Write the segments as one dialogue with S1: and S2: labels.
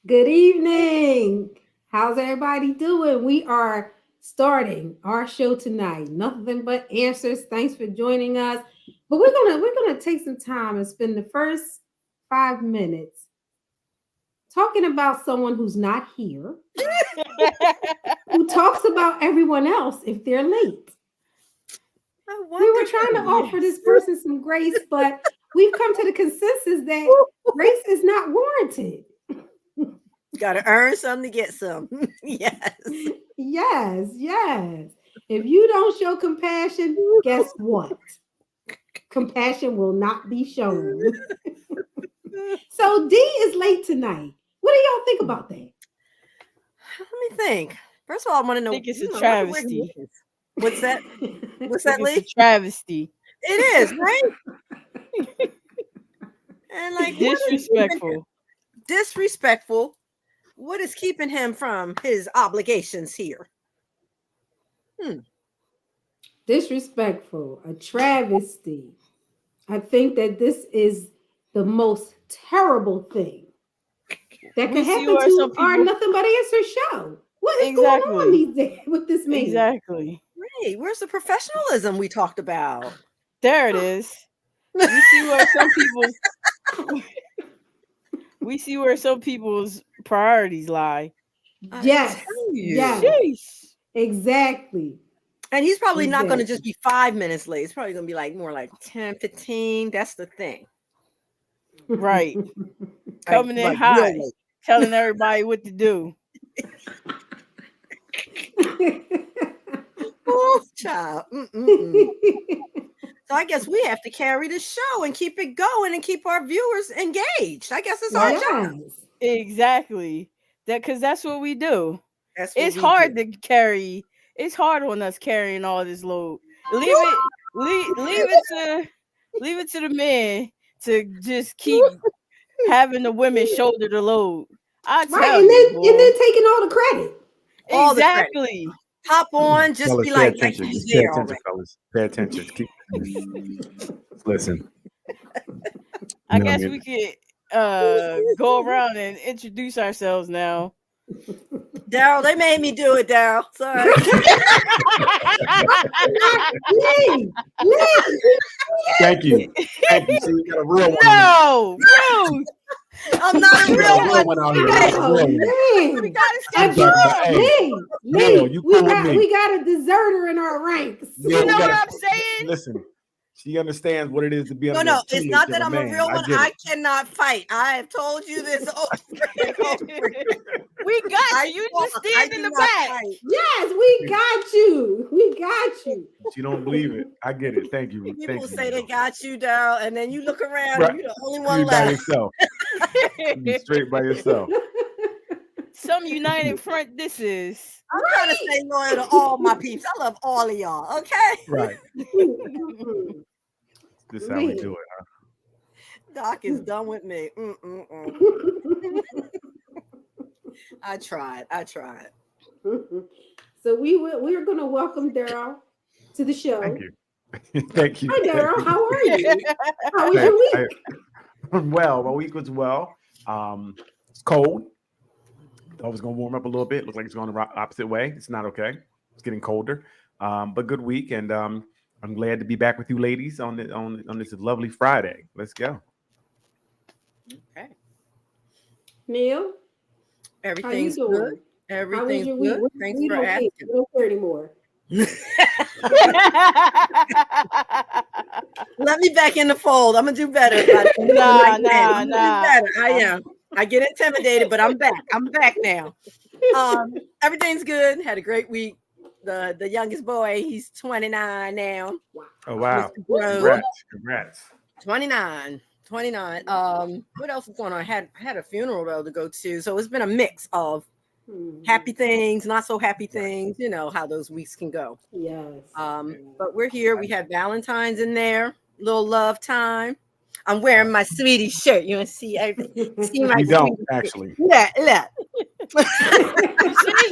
S1: Good evening. How's everybody doing? We are starting our show tonight. Nothing but answers. Thanks for joining us. But we're gonna take some time and spend the first 5 minutes talking about someone who's not here, who talks about everyone else if they're late. We were trying to offer this person some grace, but we've come to the consensus that grace is not warranted.
S2: Got to earn some to get some. Yes.
S1: Yes. If you don't show compassion, guess what? Compassion will not be shown. So D is late tonight. What do y'all think about that?
S2: Let me think. First of all, I want to know.
S3: I think it's a
S2: where he
S3: travesty.
S2: is. What's that? What's that,
S3: It's
S2: Lee?
S3: a travesty.
S2: It is, right? And like
S3: Disrespectful.
S2: Disrespectful. What is keeping him from his obligations here?
S1: Disrespectful, a travesty. I think that this is the most terrible thing that could happen to our Nothing But Answer show. What is going on these days with this man?
S3: Exactly.
S2: Right. Where's the professionalism we talked about?
S3: There it is. We see where some people's priorities lie.
S1: Yes.
S3: Jeez.
S1: Exactly.
S2: And he's probably not going to just be 5 minutes late. It's probably going to be like more like 10, 15. That's the thing.
S3: Right. Coming in hot, telling everybody what to do.
S2: Oh, child. So I guess we have to carry the show and keep it going and keep our viewers engaged. I guess it's our job.
S3: Exactly. Because that's what we do. It's hard to carry. It's hard on us carrying all this load. Leave it to the men to just keep having the women shoulder the load.
S1: And then taking all the credit.
S3: Exactly.
S2: Hop on, just
S4: fellas,
S2: be like,
S4: pay attention, fellas. Pay attention. Listen.
S3: I guess we could go around and introduce ourselves now.
S2: Daryl, they made me do it, Daryl. Sorry.
S4: Thank you. See, you got a real one.
S3: No,
S2: I'm not a real one.
S4: Out here.
S1: We got a deserter in our ranks.
S3: You know what I'm saying?
S4: Listen. She understands what it is to be a
S2: No, it's not that I'm a real one. I cannot fight. I have told you this over and over.
S3: We got you. You just stand in the back.
S2: Fight.
S1: Yes, we got you.
S4: She don't believe it. I get it. Thank you.
S2: People say they got you, Daryl, and then you look around and you're the only one left.
S4: By yourself. You're straight by yourself.
S3: Some united front this is.
S2: I'm trying to stay loyal to all my peeps. I love all of y'all, okay?
S4: Right. This is how we do it, huh?
S2: Doc is done with me. I tried.
S1: So we're going to welcome Daryl to the show.
S4: Thank you. Thank you.
S1: Hi, Daryl. How are you? How was your week?
S4: Well, my week was well. It's cold. I was going to warm up a little bit. Looks like it's going the opposite way. It's not okay. It's getting colder, but good week, and I'm glad to be back with you, ladies, on this lovely Friday. Let's go.
S2: Okay.
S1: Neil,
S2: everything's good. Everything's good. Thanks for asking.
S1: We don't care anymore.
S2: Let me back in the fold. I'm gonna do better.
S3: Nah.
S2: I am. I get intimidated, but I'm back. I'm back now. Everything's good. Had a great week. The youngest boy, he's 29 now.
S4: Oh wow! Congrats.
S2: 29. What else is going on? I had a funeral though to go to, so it's been a mix of happy things, not so happy things. You know how those weeks can go.
S1: Yes.
S2: But we're here. We had Valentine's in there. Little love time. I'm wearing my sweetie shirt. You want to see everything? See my
S4: you don't actually.
S2: Yeah.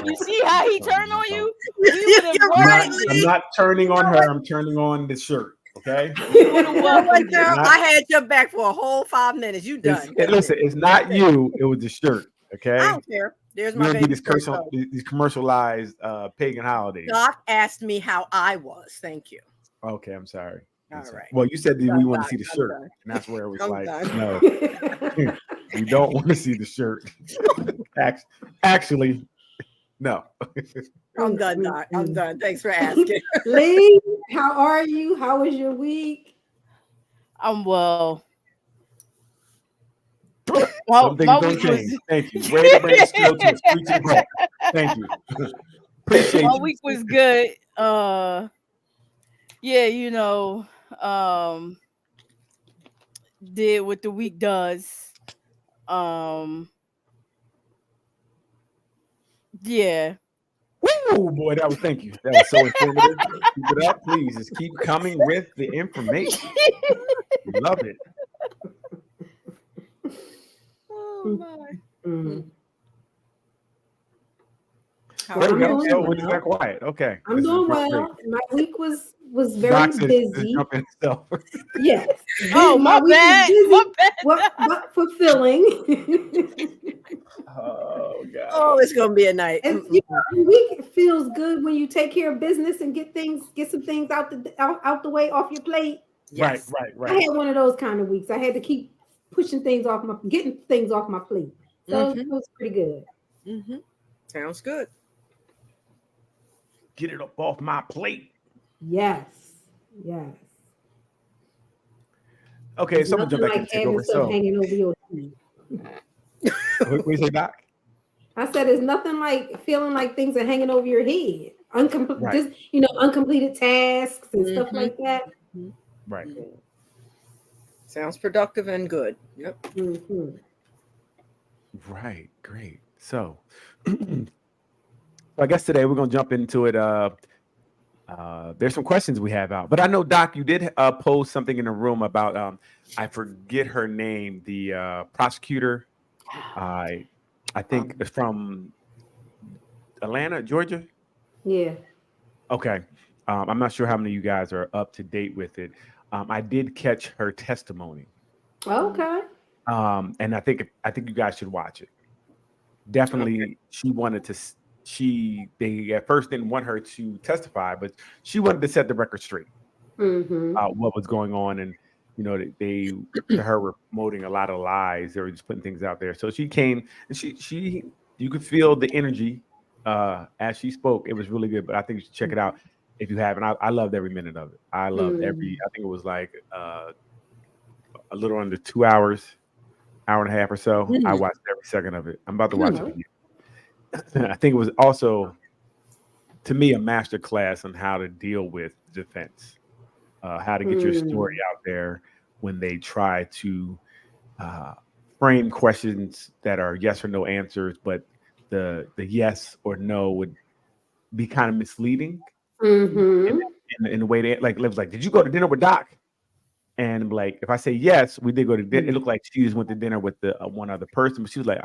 S3: You see how he turned on you?
S4: I'm not turning on her. I'm turning on the shirt. Okay.
S2: I had your back for a whole 5 minutes. You done?
S4: Listen, it's not you. It was the shirt. Okay.
S2: I don't care. There's
S4: We're
S2: my
S4: gonna do
S2: baby.
S4: these commercialized pagan holidays.
S2: Doc asked me how I was. Thank you.
S4: Okay, I'm sorry.
S2: All right.
S4: Well, you said that
S2: I'm
S4: we want to
S2: done.
S4: see the
S2: I'm
S4: shirt,
S2: done.
S4: and that's where it was
S2: I'm
S4: like,
S2: done.
S4: no, we don't want to see the shirt. Actually, no.
S2: I'm done, Doc. I'm done. Thanks for asking.
S1: Lee, how are you? How was your week?
S3: I'm well.
S4: Some things don't change. Thank you. Way to bring the skill to a screeching halt. Thank you. Appreciate
S3: My
S4: you.
S3: week was good. Yeah, did what the week does. Yeah.
S4: Oh boy, thank you. That was so informative. Keep it up, please. Just keep coming with the information. Love it.
S2: Oh my.
S4: There we go.
S1: doing
S4: So
S1: well.
S4: we just got quiet. Okay.
S1: I'm doing well.
S4: great.
S1: My week was very
S4: Doc says,
S1: busy.
S4: jump in himself.
S1: Yes.
S3: Oh, my
S1: week was
S3: bad.
S1: busy,
S3: My bad.
S1: but fulfilling.
S4: Oh God.
S2: Oh, it's gonna be a night.
S1: And you know, the week feels good when you take care of business and get some things out the way off your plate.
S2: Yes.
S4: Right.
S1: I had one of those kind of weeks. I had to keep getting things off my plate. So it was pretty good.
S2: Mm-hmm. Sounds good.
S4: Get it up off my plate.
S1: Yes.
S4: Okay, so I'm gonna jump back
S1: like
S4: and take
S1: having
S4: over.
S1: stuff
S4: So
S1: hanging over your head.
S4: what do you say, Doc?
S1: I said it's nothing like feeling like things are hanging over your head. Uncompleted tasks and stuff like that.
S4: Right.
S2: Sounds productive and good. Yep.
S1: Mm-hmm.
S4: Right. Great. So I guess today we're gonna jump into it. There's some questions we have out, but I know, Doc, you did post something in the room about I forget her name, the prosecutor. I think it's from Atlanta, Georgia.
S1: Yeah.
S4: Okay. I'm not sure how many of you guys are up to date with it. I did catch her testimony.
S1: Okay.
S4: And I think you guys should watch it. Definitely, okay. She wanted to. They at first didn't want her to testify, but she wanted to set the record straight. What was going on, and they to her were promoting a lot of lies. They were just putting things out there. So she came, and you could feel the energy as she spoke. It was really good. But I think you should check it out if you haven't. I loved every minute of it. I loved every. I think it was like a little under 2 hours, hour and a half or so. I watched every second of it. I'm about to watch it again. I think it was also, to me, a master class on how to deal with defense, how to get your story out there when they try to frame questions that are yes or no answers, but the yes or no would be kind of misleading in the way they like. It was like, did you go to dinner with Doc? And like, if I say yes, we did go to dinner. It looked like she just went to dinner with the one other person, but she was like,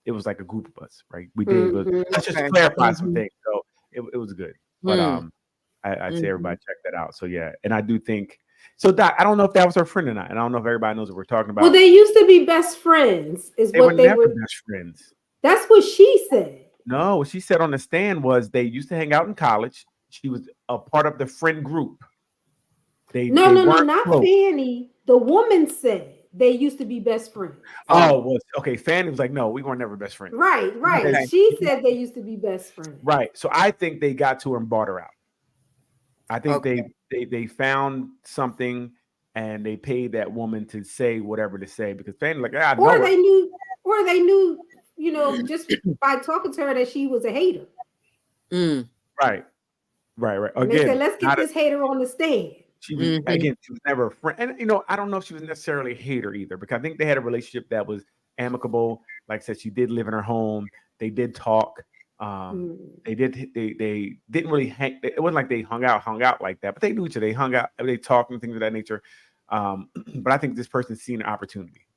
S4: it was like a group of us, right? We did. Let's just clarify some things. So it was good. But I'd say everybody check that out. So yeah, and I do think so. Doc, I don't know if that was her friend or not, and I don't know if everybody knows what we're talking about.
S1: Well, they used to be best friends. They were
S4: best friends.
S1: That's what she said.
S4: No, what she said on the stand was they used to hang out in college. She was a part of the friend group.
S1: No, not close. Fanny. The woman said they used to be best friends.
S4: Oh, well, okay. Fanny was like, no, we were never best friends.
S1: Right. Okay. She said they used to be best friends.
S4: Right. So I think they got to her and bought her out. I think they found something and they paid that woman to say whatever to say because Fanny like,
S1: or they knew, just by talking to her that she was a hater.
S4: Right. Again,
S1: and they said, let's get this hater on the stand.
S4: She was she was never a friend, and I don't know if she was necessarily a hater either, because I think they had a relationship that was amicable. Like I said, she did live in her home. They did talk. They didn't really hang. It wasn't like they hung out like that, but they knew each other. They hung out. They talked and things of that nature. But I think this person's seen an opportunity,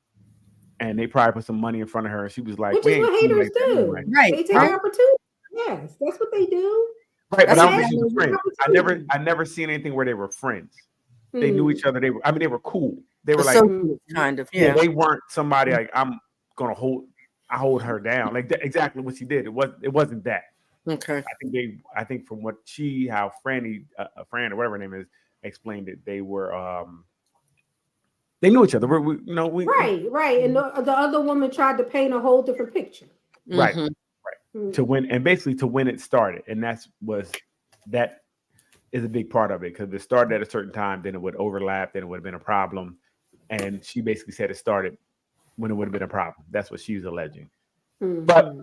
S4: and they probably put some money in front of her. She was like,
S1: "Which is what haters do,
S4: anyway.
S1: Right? They take an opportunity. Yes, that's what they do."
S4: Right, but I was friends. I never seen anything where they were friends. They knew each other. They were cool. They were like
S2: kind of, yeah.
S4: They weren't somebody like I'm gonna I hold her down. Like exactly what she did. It wasn't that.
S2: Okay.
S4: I think from what how Franny, Fran or whatever her name is, explained it, they were they knew each other. We
S1: right. And the other woman tried to paint a whole different picture.
S4: Right.
S2: Mm-hmm.
S4: Right. To win, and basically to when it started. And that is a big part of it, because it started at a certain time, then it would overlap, then it would have been a problem. And she basically said it started when it would have been a problem. That's what she was alleging. Mm-hmm. But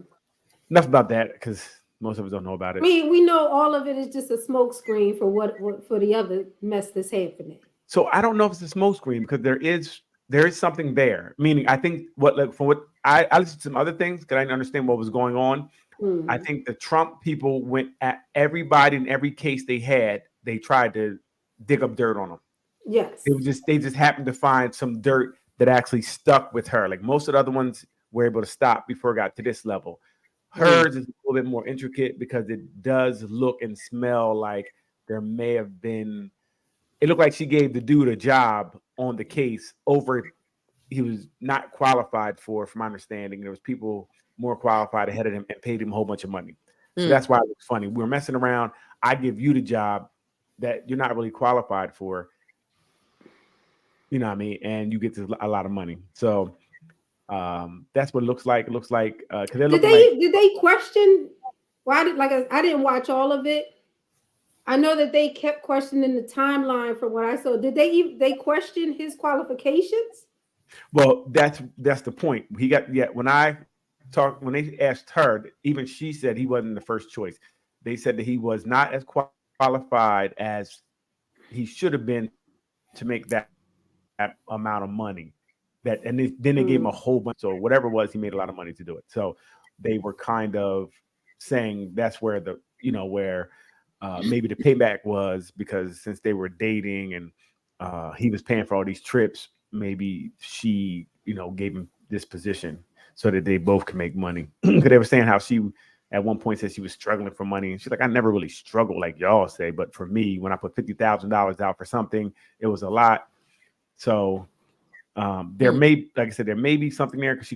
S4: enough about that, because most of us don't know about it.
S1: We know all of it is just a smoke screen for what for the other mess that's happening.
S4: So I don't know if it's a smoke screen, because there is something there. Meaning, I think from what I listened to some other things because I didn't understand what was going on. Mm. I think the Trump people went at everybody in every case they had. They tried to dig up dirt on them.
S1: Yes,
S4: they just happened to find some dirt that actually stuck with her. Like most of the other ones were able to stop before it got to this level. Hers is a little bit more intricate because it does look and smell like there may have been. It looked like she gave the dude a job on the case he was not qualified for, from my understanding. There was people more qualified ahead of him and paid him a whole bunch of money. So that's why it looks funny. We were messing around. I give you the job that you're not really qualified for. You know what I mean? And you get a lot of money. So that's what it looks like. It looks like did
S1: they question why I didn't watch all of it. I know that they kept questioning the timeline from what I saw. Did they question his qualifications?
S4: Well, that's the point. When they asked her, even she said he wasn't the first choice. They said that he was not as qualified as he should have been to make that amount of money. Then they gave him a whole bunch. So whatever it was, he made a lot of money to do it. So they were kind of saying that's where maybe the payback was, because since they were dating and he was paying for all these trips, maybe she, gave him this position so that they both can make money. Because they were saying how she at one point said she was struggling for money. And she's like, I never really struggled like y'all say. But for me, when I put $50,000 out for something, it was a lot. So there may be something there, because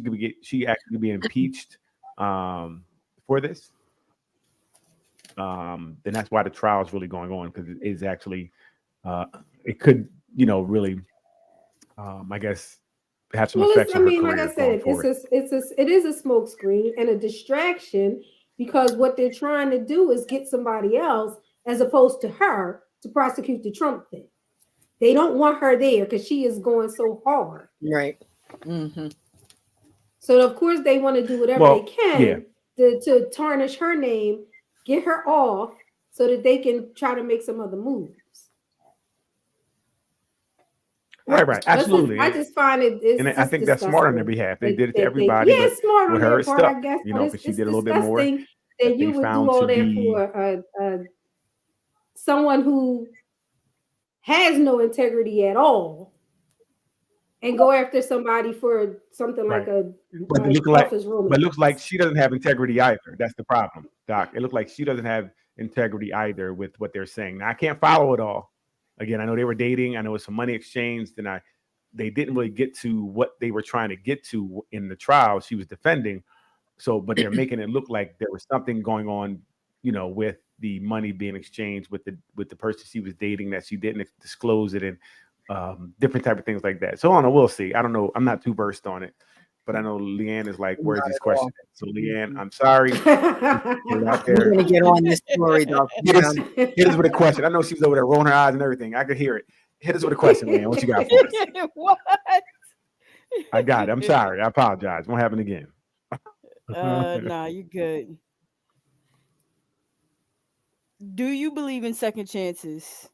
S4: she actually be impeached for this. Then that's why the trial is really going on, because it is actually it could really I guess have some effects on her career.
S1: Like I said, it is a smoke screen and a distraction, because what they're trying to do is get somebody else as opposed to her to prosecute the Trump thing. They don't want her there because she is going so hard.
S2: Right. Mm-hmm.
S1: So of course they want to do whatever they can to tarnish her name, get her off, so that they can try to make some other moves.
S4: Right, absolutely.
S1: I just find it.
S4: And I think that's smart on their behalf. They did it to everybody.
S1: But smart on their part, I guess.
S4: Because she did a little bit more.
S1: That you would do all that for someone who has no integrity at all, and go after somebody for something like
S4: but it looks like she doesn't have integrity either. That's the problem, Doc. It looks like she doesn't have integrity either with what they're saying. Now, I can't follow it all. Again, I know they were dating. I know it's some money exchanged, and they didn't really get to what they were trying to get to in the trial she was defending. So, but they're making it look like there was something going on, with the money being exchanged with the person she was dating, that she didn't disclose it, and different type of things like that. So I don't know. We'll see. I don't know. I'm not too versed on it, but I know Leanne is like, where's these questions? So Leanne, I'm sorry. You're out there.
S2: We're gonna get on this story, though.
S4: Hit us with a question. I know she's over there rolling her eyes and everything. I could hear it. Hit us with a question, Leanne. What you got for us?
S3: What?
S4: I got it. I'm sorry. I apologize. Won't happen again.
S3: Nah, you good. Do you believe in second chances?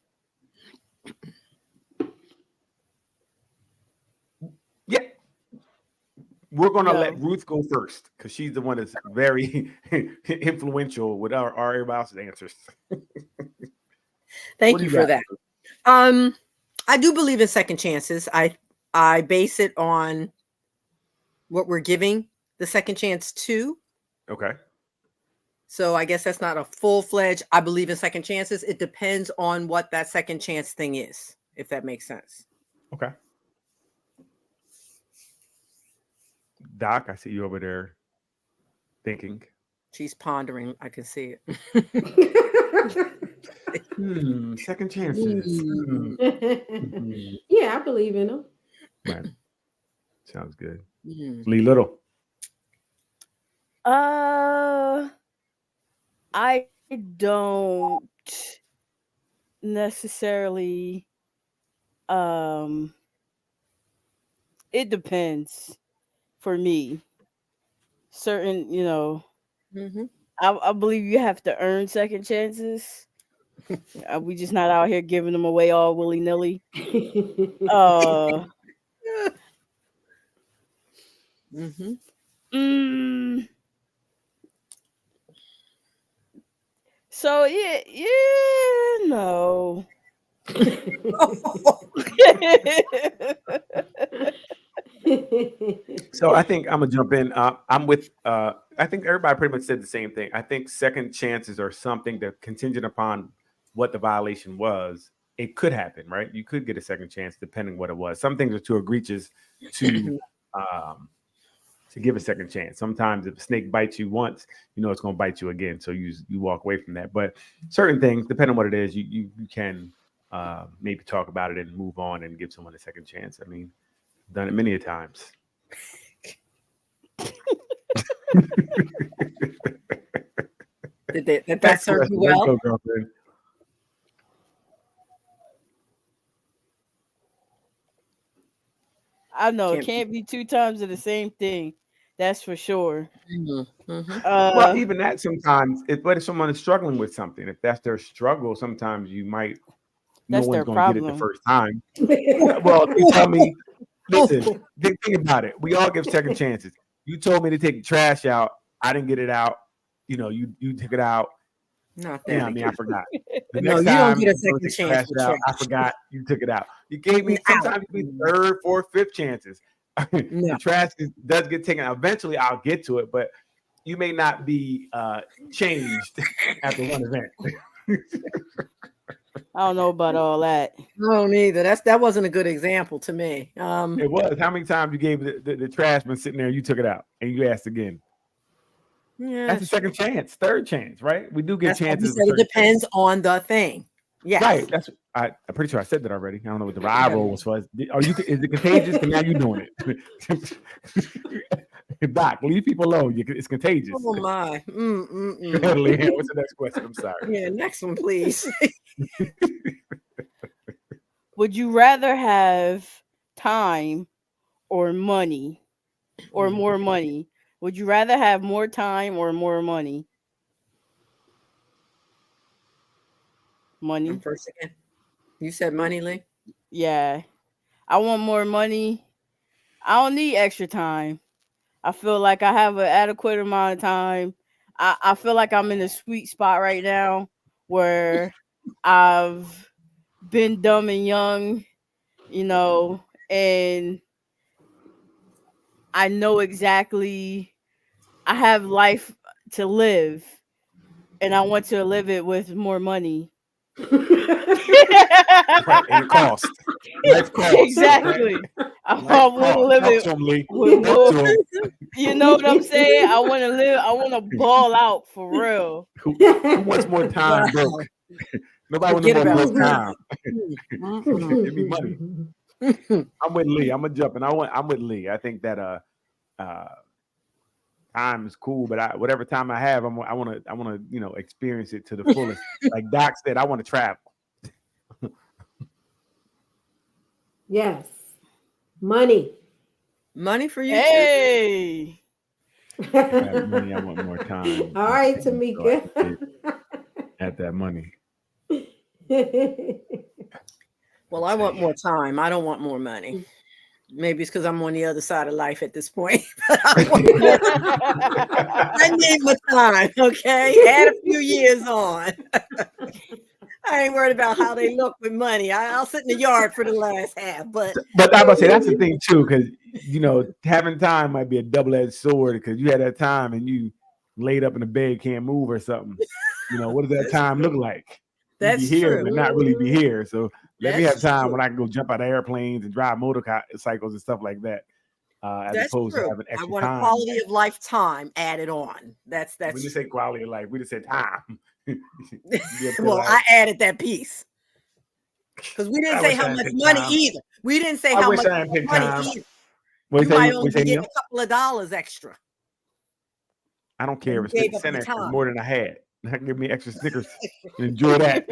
S4: Yeah. We're going to let Ruth go first, because she's the one that's very influential with our everybody else's answers.
S2: Thank you for that. I do believe in second chances. I base it on what we're giving the second chance to.
S4: Okay.
S2: So I guess that's not a full-fledged, I believe in second chances. It depends on what that second chance thing is, if that makes sense.
S4: Okay. Doc, I see you over there Thinking.
S2: She's pondering. I can see it.
S4: Second chances.
S1: Yeah, I believe in them.
S4: Right. Sounds good. Lee Little.
S3: I don't necessarily. It depends for me. Certain, I believe you have to earn second chances. We just not out here giving them away all willy nilly. So no.
S4: So I think I'm gonna jump in. I'm with. I think everybody pretty much said the same thing. I think second chances are something that contingent upon what the violation was. It could happen, right? You could get a second chance depending what it was. Some things are too egregious to give a second chance. Sometimes if a snake bites you once, you know it's going to bite you again. So you walk away from that. But certain things, depending on what it is, you can maybe talk about it and move on and give someone a second chance. I mean, done it many a times.
S2: Did that serve you well?
S4: Go, girlfriend.
S3: I know it can't be two times of the same thing. That's for sure.
S4: Well, even that sometimes, but if someone is struggling with something, if that's their struggle, sometimes you might. No one's going to get it the first time. Well, you tell me. Listen, think about it. We all give second chances. You told me to take the trash out. I didn't get it out. You took it out.
S2: Not
S4: that. Yeah, I mean, I forgot. The
S2: no,
S4: next
S2: you
S4: time
S2: don't get a second chance.
S4: I forgot. You took it out. You gave me sometimes you get third, fourth, fifth chances. The trash does get taken out. Eventually, I'll get to it, but you may not be changed after one event.
S3: I don't know about all that.
S2: No, neither. That wasn't a good example to me.
S4: It was. How many times you gave the trash been sitting there, you took it out, and you asked again? Yeah, that's a second chance, third chance, right? We do get chances.
S2: It depends on the thing. Yeah,
S4: right. That's I'm pretty sure I said that already. I don't know what the ride roll was for. Is it contagious? Because now you're doing it. Doc, leave people alone. It's contagious.
S2: Oh my.
S4: Go ahead, Leanne. What's the next question? I'm sorry.
S2: Yeah, next one, please.
S3: Would you rather have time or money or more money? Would you rather have more time or more money? Money.
S2: First again. You said money, Lee?
S3: Yeah. I want more money. I don't need extra time. I feel like I have an adequate amount of time. I feel like I'm in a sweet spot right now where I've been dumb and young, and I know exactly I have life to live, and I want to live it with more money.
S4: Right, and it costs. Life costs.
S3: Exactly. I want to live it with more. You know what I'm saying? I want to live. I want to ball out for real.
S4: Who wants more time, broke? Nobody wants more time. Give me money. I'm with Lee. I'm with Lee. I think that time is cool, but whatever time I have, I want to experience it to the fullest. Like Doc said, I want to travel.
S1: Yes, money
S2: for you.
S3: Hey,
S4: money. I want more time.
S1: All right, Tamika.
S4: At that money.
S2: Well, I want more time. I don't want more money. Maybe it's because I'm on the other side of life at this point. I need my time, okay? Add a few years on. I ain't worried about how they look with money. I'll sit in the yard for the last half. But
S4: I'm about to say that's the thing too, because having time might be a double-edged sword because you had that time and you laid up in the bed, can't move or something. What does that time look like?
S2: That's
S4: be here,
S2: true.
S4: but not really be here. So let me have time when I can go jump out of airplanes and drive motorcycles and stuff like that. as
S2: That's
S4: opposed
S2: true.
S4: to having
S2: I
S4: extra
S2: want a
S4: time.
S2: quality of life time added on. That's
S4: We didn't say quality of life. We just said time.
S2: well, I added that piece because we didn't
S4: I
S2: say
S4: wish I
S2: how
S4: had
S2: much
S4: picked
S2: money
S4: time.
S2: either. We didn't say
S4: I
S2: how
S4: wish
S2: much
S4: I had picked
S2: money
S4: time.
S2: either.
S4: What
S2: You
S4: you say?
S2: might
S4: What
S2: only
S4: you say,
S2: get
S4: Neil?
S2: a couple of dollars extra.
S4: I don't care if
S2: You
S4: it's
S2: gave
S4: 50
S2: up
S4: cent
S2: your
S4: extra. It's
S2: time.
S4: more than I had. Give me extra Snickers. Enjoy that.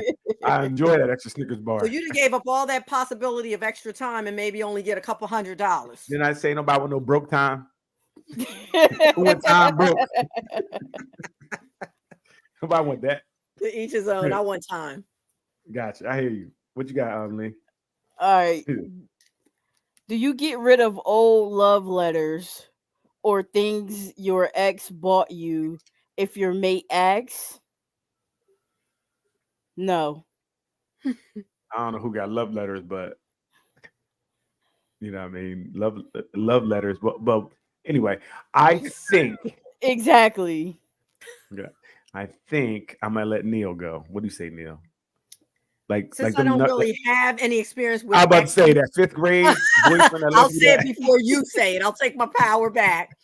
S4: I enjoy that extra Snickers bar.
S2: So you just gave up all that possibility of extra time and maybe only get a couple $100.
S4: Didn't I say nobody with no broke time? Who want time broke? Nobody want that.
S2: To each his own. I want time.
S4: Gotcha. I hear you. What you got, Lee?
S3: All right. Do you get rid of old love letters or things your ex bought you if your mate asks? No.
S4: I don't know who got love letters, but you know what I mean? Love letters. But anyway, I think
S3: Exactly.
S4: I think I'm gonna let Neil go. What do you say, Neil?
S2: Since I don't really have any experience with
S4: I'm about to say that 5th grade boyfriend.
S2: I'll say it before you say it. I'll take my power back.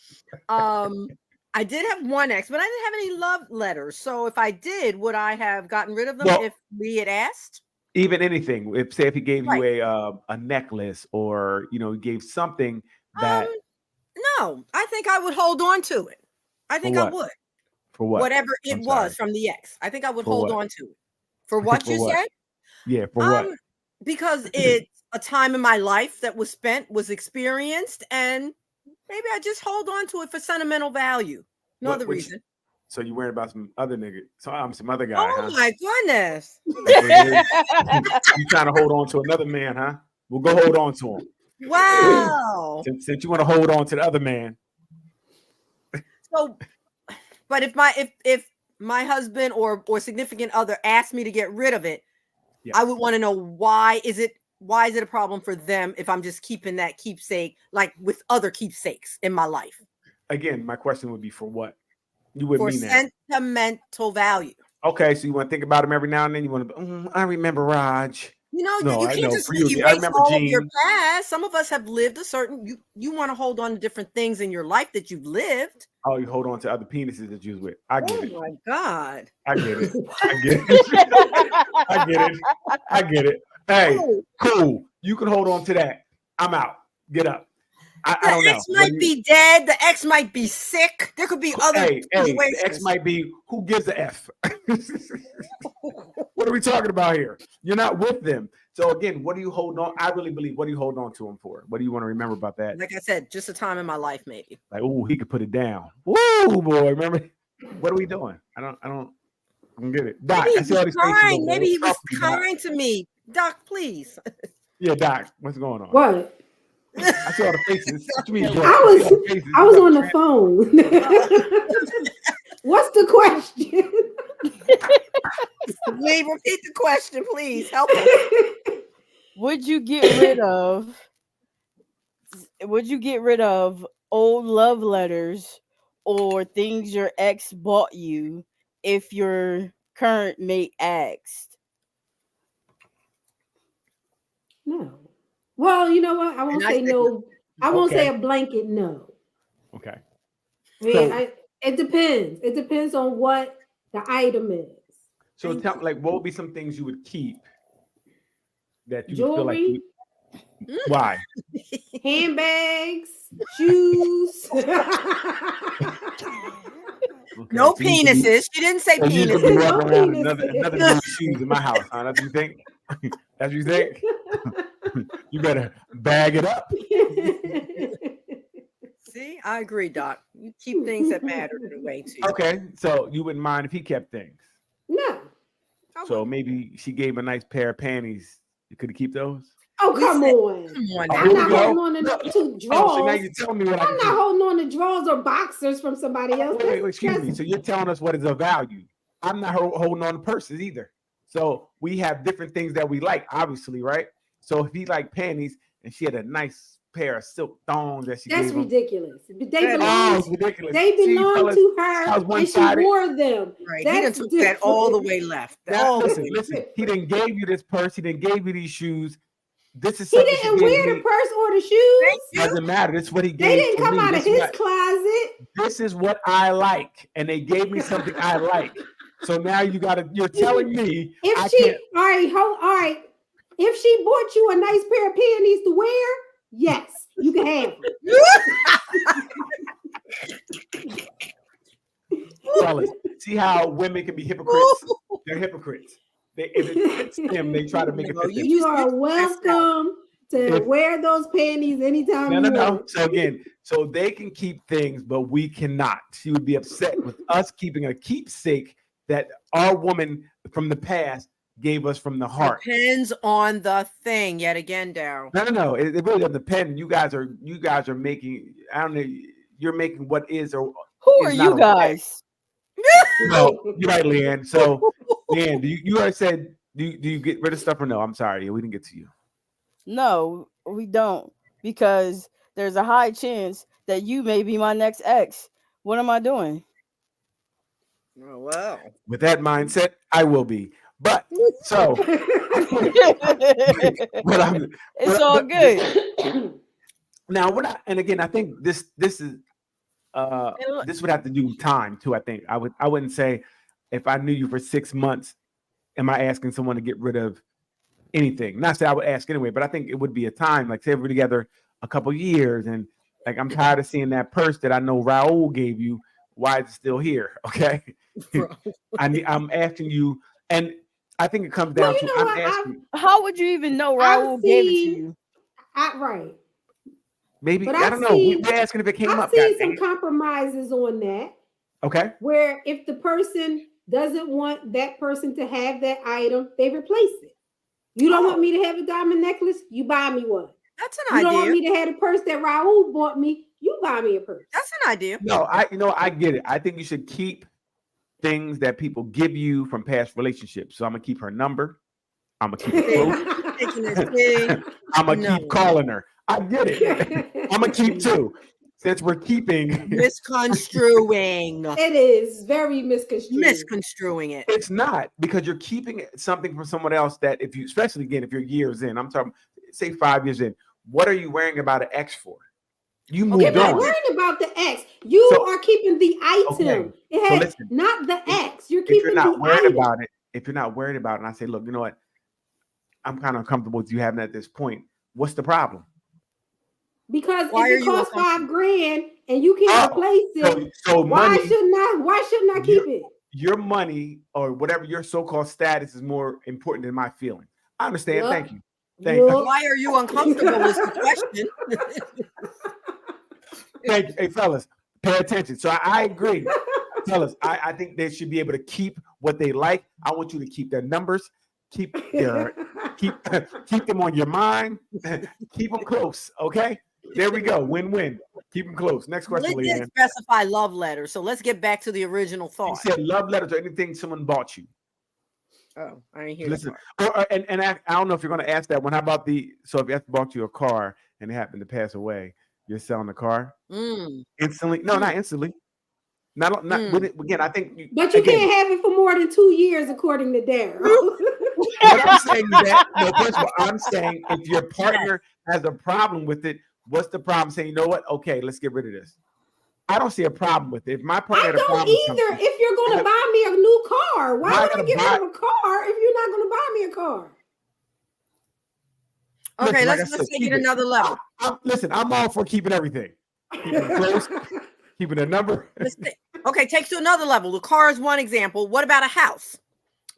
S2: I did have one ex, but I didn't have any love letters. So if I did, would I have gotten rid of them if we had asked?
S4: Even anything. If he gave you a necklace or he gave something that
S2: no, I think I would hold on to it. I think I would.
S4: For what?
S2: Whatever it was from the ex. I think I would hold on to it. For what you said?
S4: Yeah, for what?
S2: Because it's a time in my life that was experienced, and maybe I just hold on to it for sentimental value. No other reason.
S4: So you worried about some other nigga? So I'm some other guy.
S2: Oh my goodness!
S4: You trying to hold on to another man, huh? We'll go hold on to him.
S2: Wow.
S4: Since you want to hold on to the other man.
S2: So, but if my husband or significant other asked me to get rid of it, I would want to know why is it a problem for them if I'm just keeping that keepsake like with other keepsakes in my life?
S4: Again, my question would be for what? You would
S2: for
S4: mean that.
S2: Sentimental value.
S4: Okay, so you want to think about him every now and then. You want to. I remember Raj.
S2: You can't just erase all of your past. Some of us have lived a certain. You want to hold on to different things in your life that you've lived.
S4: Oh, you hold on to other penises that you was with. I get it.
S2: Oh my God.
S4: I get it. I get it. I get it. I get it. Hey, cool. You can hold on to that. I'm out. Get up. I don't know.
S2: The ex might be dead. The ex might be sick. There could be other situations.
S4: The ex might be, who gives a F? What are we talking about here? You're not with them. So again, what do you hold on? I really believe, what do you hold on to him for? What do you want to remember about that?
S2: Like I said, just a time in my life, maybe.
S4: Like, oh, he could put it down. Woo, boy. Remember? What are we doing? I don't get it. Doc,
S2: maybe
S4: I see all these faces.
S2: Maybe he was kind to me. Doc, please.
S4: Yeah, Doc, what's going on?
S1: What?
S4: I see all the faces. What you mean?
S1: I was on the phone. What's the question?
S2: Lee, repeat the question, please. Help us.
S3: Would you get rid of old love letters or things your ex bought you if your current mate asked?
S1: No. Well, you know what? I won't say no. I won't say a blanket no.
S4: Okay.
S1: It depends. It depends on what the item is.
S4: So tell me, like, what would be some things you would keep that you
S1: Jewelry,
S4: feel like why?
S1: handbags, shoes.
S4: Okay,
S2: no penises. She didn't say penises.
S4: No another dude's shoes in my house, huh? That's what you think? That's what you think? You better bag it up.
S2: See, I agree, Doc. You keep things that matter in a way too.
S4: Okay, so you wouldn't mind if he kept things?
S1: No.
S4: So maybe she gave a nice pair of panties. You could keep those?
S1: Oh, come on. I'm not holding on to drawers.
S4: So now you're telling me what
S1: I'm not holding on to drawers or boxers from somebody else.
S4: Wait, excuse me. So you're telling us what is of value. I'm not holding on to purses either. So we have different things that we like, obviously, right? So if he liked panties and she had a nice pair of silk thongs that she gave him.
S1: Ridiculous. They
S4: belong
S1: to her and she wore them.
S2: Right. He done took that all the way left.
S4: Listen. He didn't gave you this purse. He didn't gave you these shoes. this is
S1: He
S4: something she
S1: didn't
S4: gave
S1: wear the
S4: me.
S1: purse or the shoes.
S2: Thank you.
S4: Doesn't matter. This is what he
S1: They
S4: gave
S1: didn't
S4: to
S1: come
S4: me.
S1: out of his closet.
S4: This is what I like, and they gave me something I like. So now you're telling me I can't.
S1: All right. If she bought you a nice pair of panties to wear, yes, you can have them.
S4: Fellas, see how women can be hypocrites? They're hypocrites. If it fits them, they try to make it fit them.
S1: You are welcome to wear those panties anytime you want.
S4: So again, so they can keep things, but we cannot. She would be upset with us keeping a keepsake that our woman from the past gave us from the heart.
S2: Depends on the thing. Yet again, Daryl.
S4: No. It really doesn't depend. You guys are making. I don't know. You're making what is or
S3: who are you guys?
S4: No, you're right, Leanne. So, Leanne, you already said, do you get rid of stuff or no? I'm sorry, we didn't get to you.
S3: No, we don't, because there's a high chance that you may be my next ex. What am I doing?
S2: Oh, wow.
S4: With that mindset, I will be. But so,
S3: it's all good.
S4: Now, and again, I think this is. This would have to do time too. I think I wouldn't say if I knew you for 6 months, am I asking someone to get rid of anything? Not say I would ask anyway, but I think it would be a time, like say we're together a couple years and like I'm tired of seeing that purse that I know Raul gave you. Why is it still here? Okay. I'm asking you, and I think it comes down to I'm asking.
S3: How would you even know Raul gave it to you?
S1: Right.
S4: Maybe I don't know. We're asking if it came up.
S1: I've seen some compromises on that.
S4: Okay.
S1: Where if the person doesn't want that person to have that item, they replace it. You don't want me to have a diamond necklace? You buy me one.
S2: That's an idea.
S1: You don't want me to have a purse that Raul bought me? You buy me a purse.
S2: That's an idea.
S4: No, I get it. I think you should keep things that people give you from past relationships. So I'm gonna keep her number. I'm gonna keep it close. I'm gonna keep calling her. I get it. I'm gonna keep two. Since we're keeping
S2: misconstruing.
S1: It is very
S2: misconstruing it.
S4: It's not, because you're keeping something from someone else that if you, especially again, if you're years in, I'm talking, say 5 years in, what are you worrying about an ex for? You moved on.
S1: You're not worrying about the ex. You are keeping the item. It has not the ex. You're keeping the item.
S4: About it. If you're not worried about it, and I say, look, you know what? I'm kind of uncomfortable with you having it at this point. What's the problem?
S1: Because if it costs $5,000 and you can't replace it,
S4: so
S1: why shouldn't I keep it?
S4: Your money or whatever your so-called status is more important than my feeling. I understand. Yep. Thank you. Thank you.
S2: Why are you uncomfortable is the question.
S4: Thank you. Hey, fellas, pay attention. So I agree. Fellas, I think they should be able to keep what they like. I want you to keep their numbers, keep them on your mind, keep them close. Okay. There we go. Win-win. Keep them close. Next question,
S2: Leanne. Didn't specify love letters, so let's get back to the original thought.
S4: You said love letters or anything someone bought you.
S2: Oh, I didn't hear.
S4: Listen, and I don't know if you're going to ask that one. How about so if you bought you a car and they happen to pass away, you're selling the car instantly? No, not instantly. Not again. I think.
S1: But you can't have it for more than 2 years, according to Daryl.
S4: What I'm saying is that first of all, I'm saying if your partner has a problem with it, what's the problem? Saying, you know what? Okay, let's get rid of this. I don't see a problem with it. If my partner had a problem
S1: either. If you're going to buy me a new car, why would I get rid of a car if you're not going to buy me a car?
S2: Okay, let's take it another level.
S4: Listen, I'm all for keeping everything. Keeping it close, keeping a number.
S2: Okay, take to another level. The car is one example. What about a house?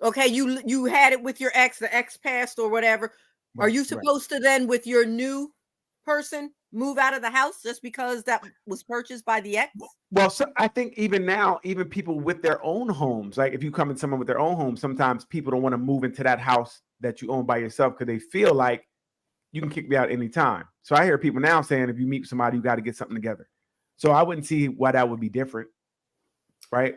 S2: Okay, you had it with your ex, the ex passed or whatever. Are you supposed to then, with your new person, move out of the house just because that was purchased by the ex?
S4: Well, so I think even now, even people with their own homes, like if you come in someone with their own home, sometimes people don't want to move into that house that you own by yourself because they feel like you can kick me out anytime. So I hear people now saying if you meet somebody, you got to get something together. So I wouldn't see why that would be different, right?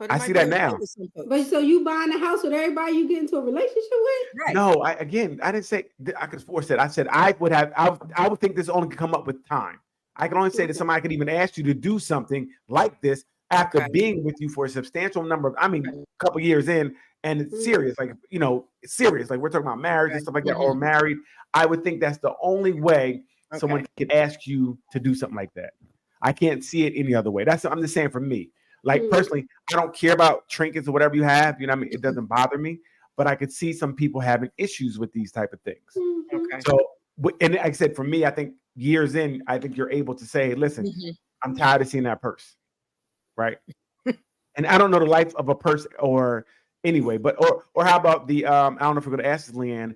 S4: I see that now.
S1: But so you buying a house with everybody you get into a relationship with?
S4: Right. No, I didn't say I could force it. I said I would think this only could come up with time. I can only say that somebody could even ask you to do something like this after
S2: Okay.
S4: being with you for a substantial number of, a couple years in, and it's serious, like, it's serious. Like we're talking about marriage and stuff like that, or married. I would think that's the only way someone can ask you to do something like that. I can't see it any other way. I'm just saying for me. Like personally, I don't care about trinkets or whatever you have. You know what I mean? It doesn't bother me, but I could see some people having issues with these type of things.
S2: Okay.
S4: So, and like I said, for me, I think years in, I think you're able to say, listen, I'm tired of seeing that purse. Right. And I don't know the life of a person or anyway, but, or how about the, I don't know if we're going to ask this, Leanne,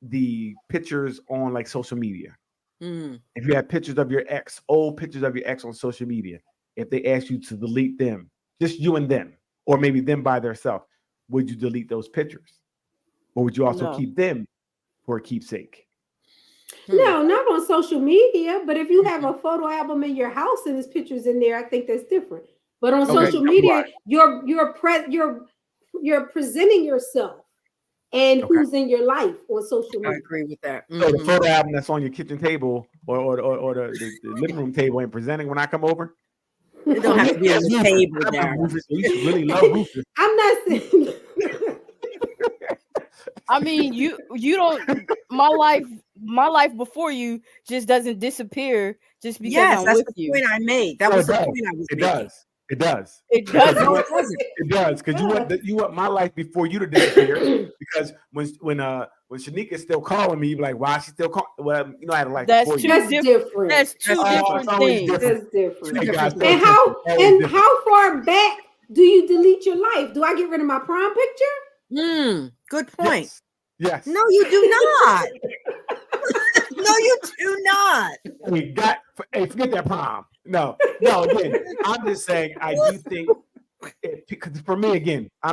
S4: the pictures on like social media. If you have pictures of your ex, old pictures of your ex on social media, if they ask you to delete them, just you and them, or maybe them by themselves, would you delete those pictures? Or would you also keep them for a keepsake?
S1: No, not on social media. But if you have a photo album in your house and there's pictures in there, I think that's different. But on social media, you're presenting yourself and who's in your life on social media.
S2: I agree with that.
S4: So the photo album that's on your kitchen table or the living room table and presenting when I come over.
S2: It don't have to be on the table, Darren.
S4: You should really love Rufus.
S1: I'm not saying.
S3: I mean, you don't. My life before you just doesn't disappear just because I'm with you.
S2: That's the point I made. That was the point I was making.
S4: It does.
S3: It does.
S2: No, it doesn't.
S4: It does, because you want my life before you to disappear. Because when Shanika's still calling me, you be like, why is she still calling? Well, I had a life.
S3: That's
S4: before
S3: different. That's two different things.
S1: That's different.
S4: Hey guys,
S1: and how far back do you delete your life? Do I get rid of my prom picture?
S2: Good point.
S4: Yes.
S2: No, you do not. No, you do not.
S4: Hey, forget that prom. No. Again, I'm just saying. I do think, because for me, again, I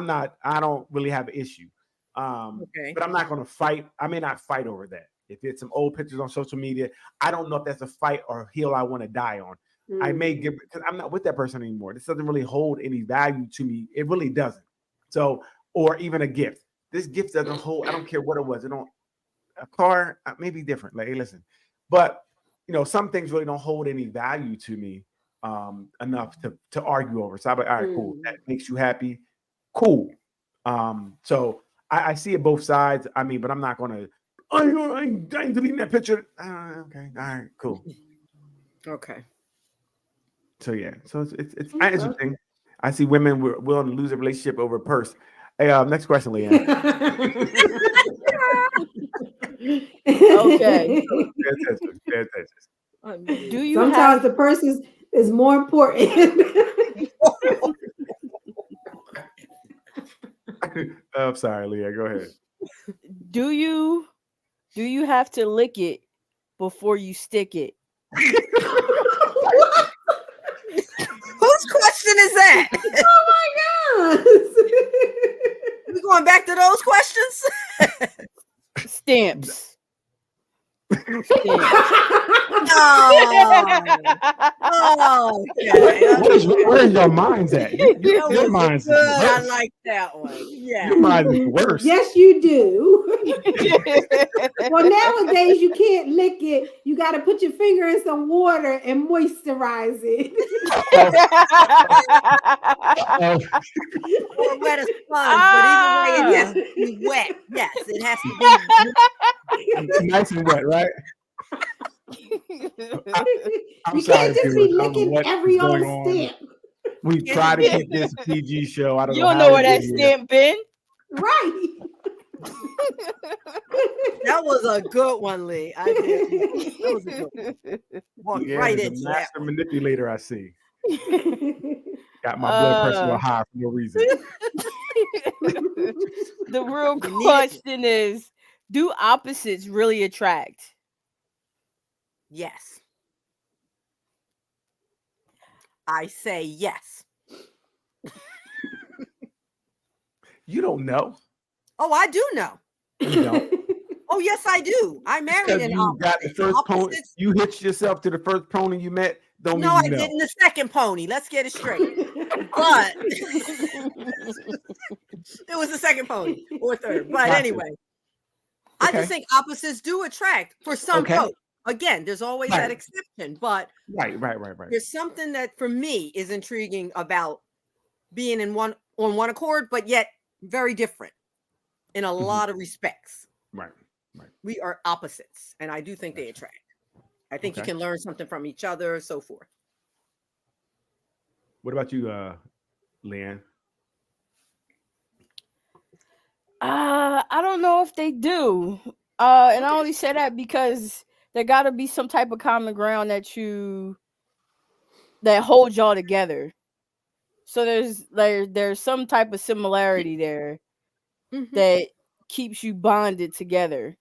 S4: don't really have an issue. But I'm not going to fight. I may not fight over that. If it's some old pictures on social media, I don't know if that's a fight or a hill I want to die on. I may give, because I'm not with that person anymore. This doesn't really hold any value to me. It really doesn't. So, or even a gift. This gift doesn't hold. I don't care what it was. A car may be different. Like, hey, listen, but some things really don't hold any value to me enough to argue over. So I'm like, all right, cool. That makes you happy. Cool. So I see it both sides. I mean, but I'm not gonna. I ain't deleting that picture. Okay. All right. Cool.
S2: Okay.
S4: So yeah. So it's interesting. I see women were willing to lose a relationship over a purse. Hey, next question, Leanne.
S3: Okay.
S4: Pay attention.
S3: Do you
S1: Sometimes the purse is more important.
S4: I'm sorry, Leah. Go ahead.
S3: Do you have to lick it before you stick it?
S2: Whose question is that?
S1: Oh my god!
S2: We going back to those questions?
S3: Stamps.
S2: Oh, okay.
S4: Where's your mind's at? Your mind's
S2: good. I like that one. Yeah.
S4: Your mind is worse.
S1: Yes, you do. Well, nowadays you can't lick it. You got to put your finger in some water and moisturize it.
S2: Or wet as sponge, but either way, it has to be wet. Yes, it has to be
S4: nice and wet, right? I'm
S1: you
S4: sorry,
S1: can't just be licking every old
S4: on.
S1: stamp.
S4: We try to keep this PG show. I don't
S3: You
S4: know
S3: don't
S4: how
S3: know where
S4: to
S3: that
S4: get here.
S3: stamp been?
S1: Right.
S2: That was a good one, Lee. I did. That was a good one. Walked
S4: Yeah,
S2: right
S4: there's
S2: into
S4: a
S2: that.
S4: master manipulator, I see. Got my blood pressure high for no reason.
S3: The real question is, do opposites really attract?
S2: Yes. I say yes.
S4: You don't know.
S2: Oh, I do know.
S4: You don't.
S2: Oh, yes, I do. I married
S4: Because
S2: an
S4: you got the first pony.
S2: opposites.
S4: You hitched yourself to the first pony you met. Don't
S2: No,
S4: mean
S2: I
S4: you know.
S2: didn't. The second pony. Let's get it straight. But it was the second pony or third. But
S4: Gotcha.
S2: anyway, I just think opposites do attract for some
S4: Okay.
S2: folks. again, there's always
S4: Right.
S2: that exception, but
S4: Right.
S2: there's something that for me is intriguing about being on one accord, but yet very different in a lot of respects.
S4: Right.
S2: We are opposites, and I do think they attract. I think you
S4: Okay.
S2: can learn something from each other, so forth.
S4: What about you, Leanne?
S3: I don't know if they do. And I only say that because there got to be some type of common ground that holds y'all together. So there's some type of similarity there that keeps you bonded together.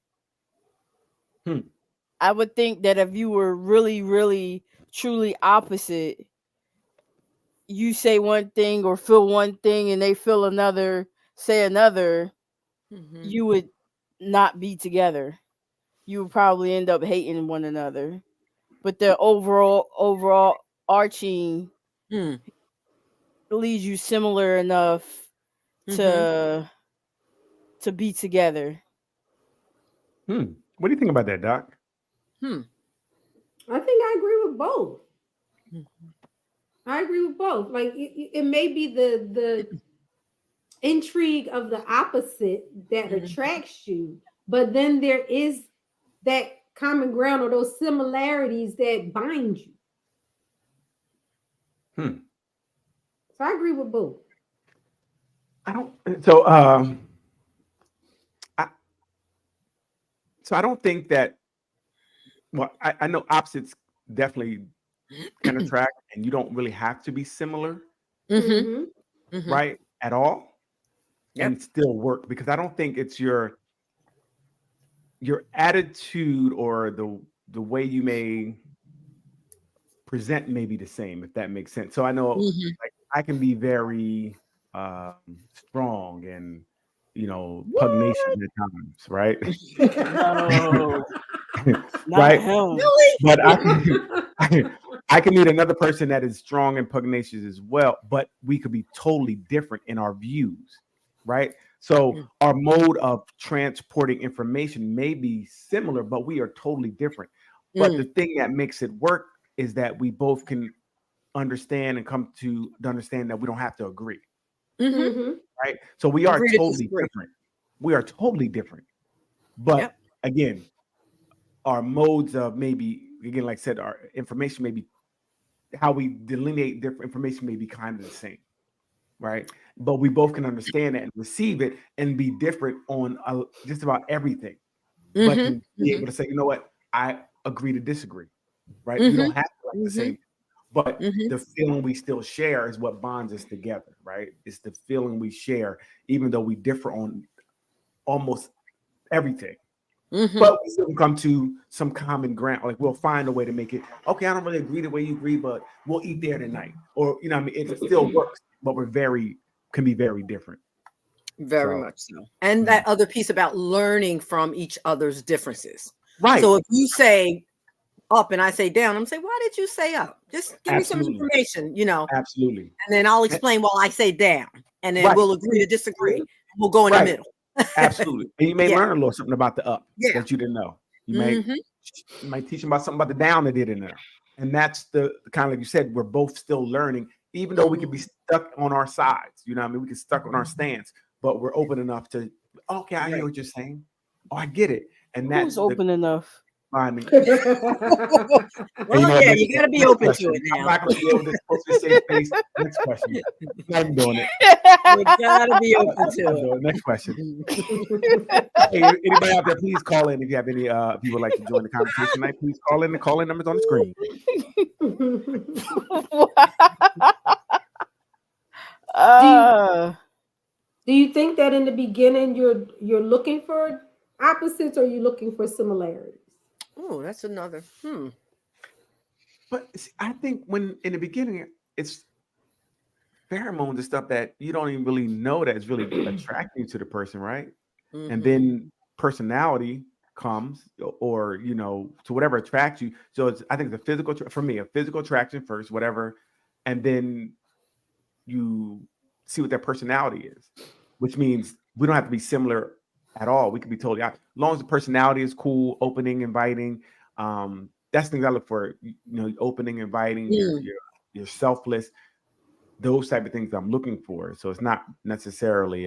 S3: I would think that if you were really, really, truly opposite, you say one thing or feel one thing and they feel another, say another, you would not be together. You would probably end up hating one another. But the overall arching leaves you similar enough to be together.
S4: What do you think about that, Doc?
S1: I think I agree with both. I agree with both. Like it may be the intrigue of the opposite that attracts you, but then there is that common ground or those similarities that bind you. So I agree with both.
S4: So I don't think that. Well, I know opposites definitely can attract, and you don't really have to be similar, right, at all, and still work, because I don't think it's your attitude or the way you may present may be the same, if that makes sense. So I know like, I can be very strong and pugnacious at times, right?
S3: No.
S4: Right?
S2: Really?
S4: But I can meet another person that is strong and pugnacious as well, but we could be totally different in our views, right? So our mode of transporting information may be similar, but we are totally different. But the thing that makes it work is that we both can understand and come to understand that we don't have to agree. Right? So we are totally different. We are totally different. But again, our modes of maybe, again, like I said, our information may be, how we delineate different information may be kind of the same, right? But we both can understand it and receive it and be different on just about everything. But can be able to say, you know what, I agree to disagree, right? We don't have to like the same, but the feeling we still share is what bonds us together, right? It's the feeling we share, even though we differ on almost everything. But we still come to some common ground. Like we'll find a way to make it, okay, I don't really agree the way you agree, but we'll eat there tonight. Or, I mean, it still works, but can be very different.
S2: Very much so. And that other piece about learning from each other's differences.
S4: Right.
S2: So if you say up and I say down, I'm saying, why did you say up? Just give me some information,
S4: Absolutely.
S2: And then I'll explain why I say down. And then we'll agree to disagree. We'll go in the middle.
S4: Absolutely. And you may learn a little something about the up that you didn't know. You might teach them about something about the down they didn't know. And that's the kind of, like you said, we're both still learning, even though we could be stuck on our sides. You know what I mean? We can stuck on our stance, but we're open enough to, okay, I hear what you're saying. Oh, I get it. And that's
S3: open enough.
S4: Finding.
S2: Well, you got to be open to it now.
S4: I'm not going to be able to post this safe space. Next question. I'm doing it.
S2: You got to be open to it.
S4: Next question. Hey, anybody out there, please call in if you have any if you would like to join the conversation tonight. Please call in. The call-in number's on the screen.
S1: Do you think that in the beginning you're looking for opposites, or you're looking for similarities?
S2: Oh, that's another.
S4: But I think when in the beginning, it's pheromones and stuff that you don't even really know that is really attracting you to the person, right? And then personality comes, or to whatever attracts you. So it's, I think the physical, for me, a physical attraction first, whatever, and then you see what their personality is, which means we don't have to be similar at all. We could be totally out. As long as the personality is cool, opening, inviting, That's things I look for. You know, opening, inviting, you're selfless. Those type of things I'm looking for. So it's not necessarily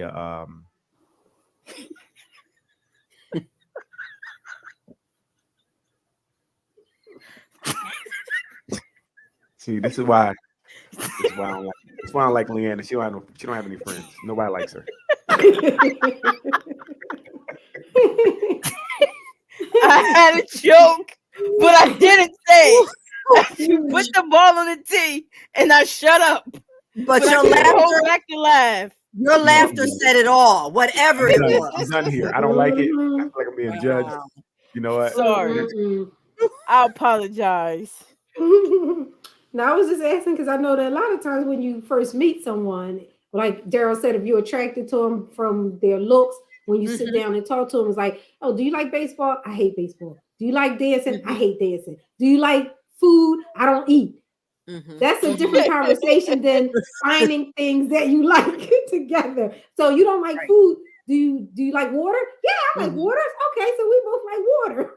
S4: see, this is why I don't like. That's why I don't like Leanna. She don't have any friends. Nobody likes her.
S3: I had a joke, but I didn't say. You put the ball on the tee, and I shut up.
S2: But your
S3: I couldn't hold
S2: laughter,
S3: back to laugh.
S2: your laughter said it all. Whatever it
S4: I'm
S2: was.
S4: done here. I don't like it. I feel like I'm being judged.
S2: Wow.
S4: You know what?
S3: Sorry. I apologize.
S1: Now, I was just asking because I know that a lot of times when you first meet someone, like Daryl said, if you're attracted to them from their looks, when you sit down and talk to them, it's like, oh, do you like baseball? I hate baseball. Do you like dancing? I hate dancing. Do you like food? I don't eat. That's a different conversation than finding things that you like together. So you don't like food. Do you like water? Yeah, I like water. Okay, so we both like water.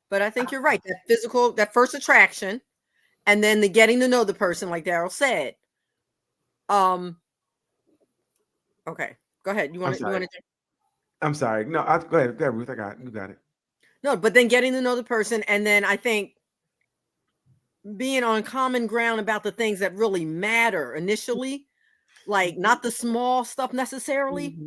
S2: But I think you're right. That physical, that first attraction, and then the getting to know the person, like Daryl said. Okay, go ahead. You want to?
S4: I'm sorry. No, go ahead, Ruth. You got it.
S2: No, but then getting to know the person, and then I think being on common ground about the things that really matter initially, like not the small stuff necessarily,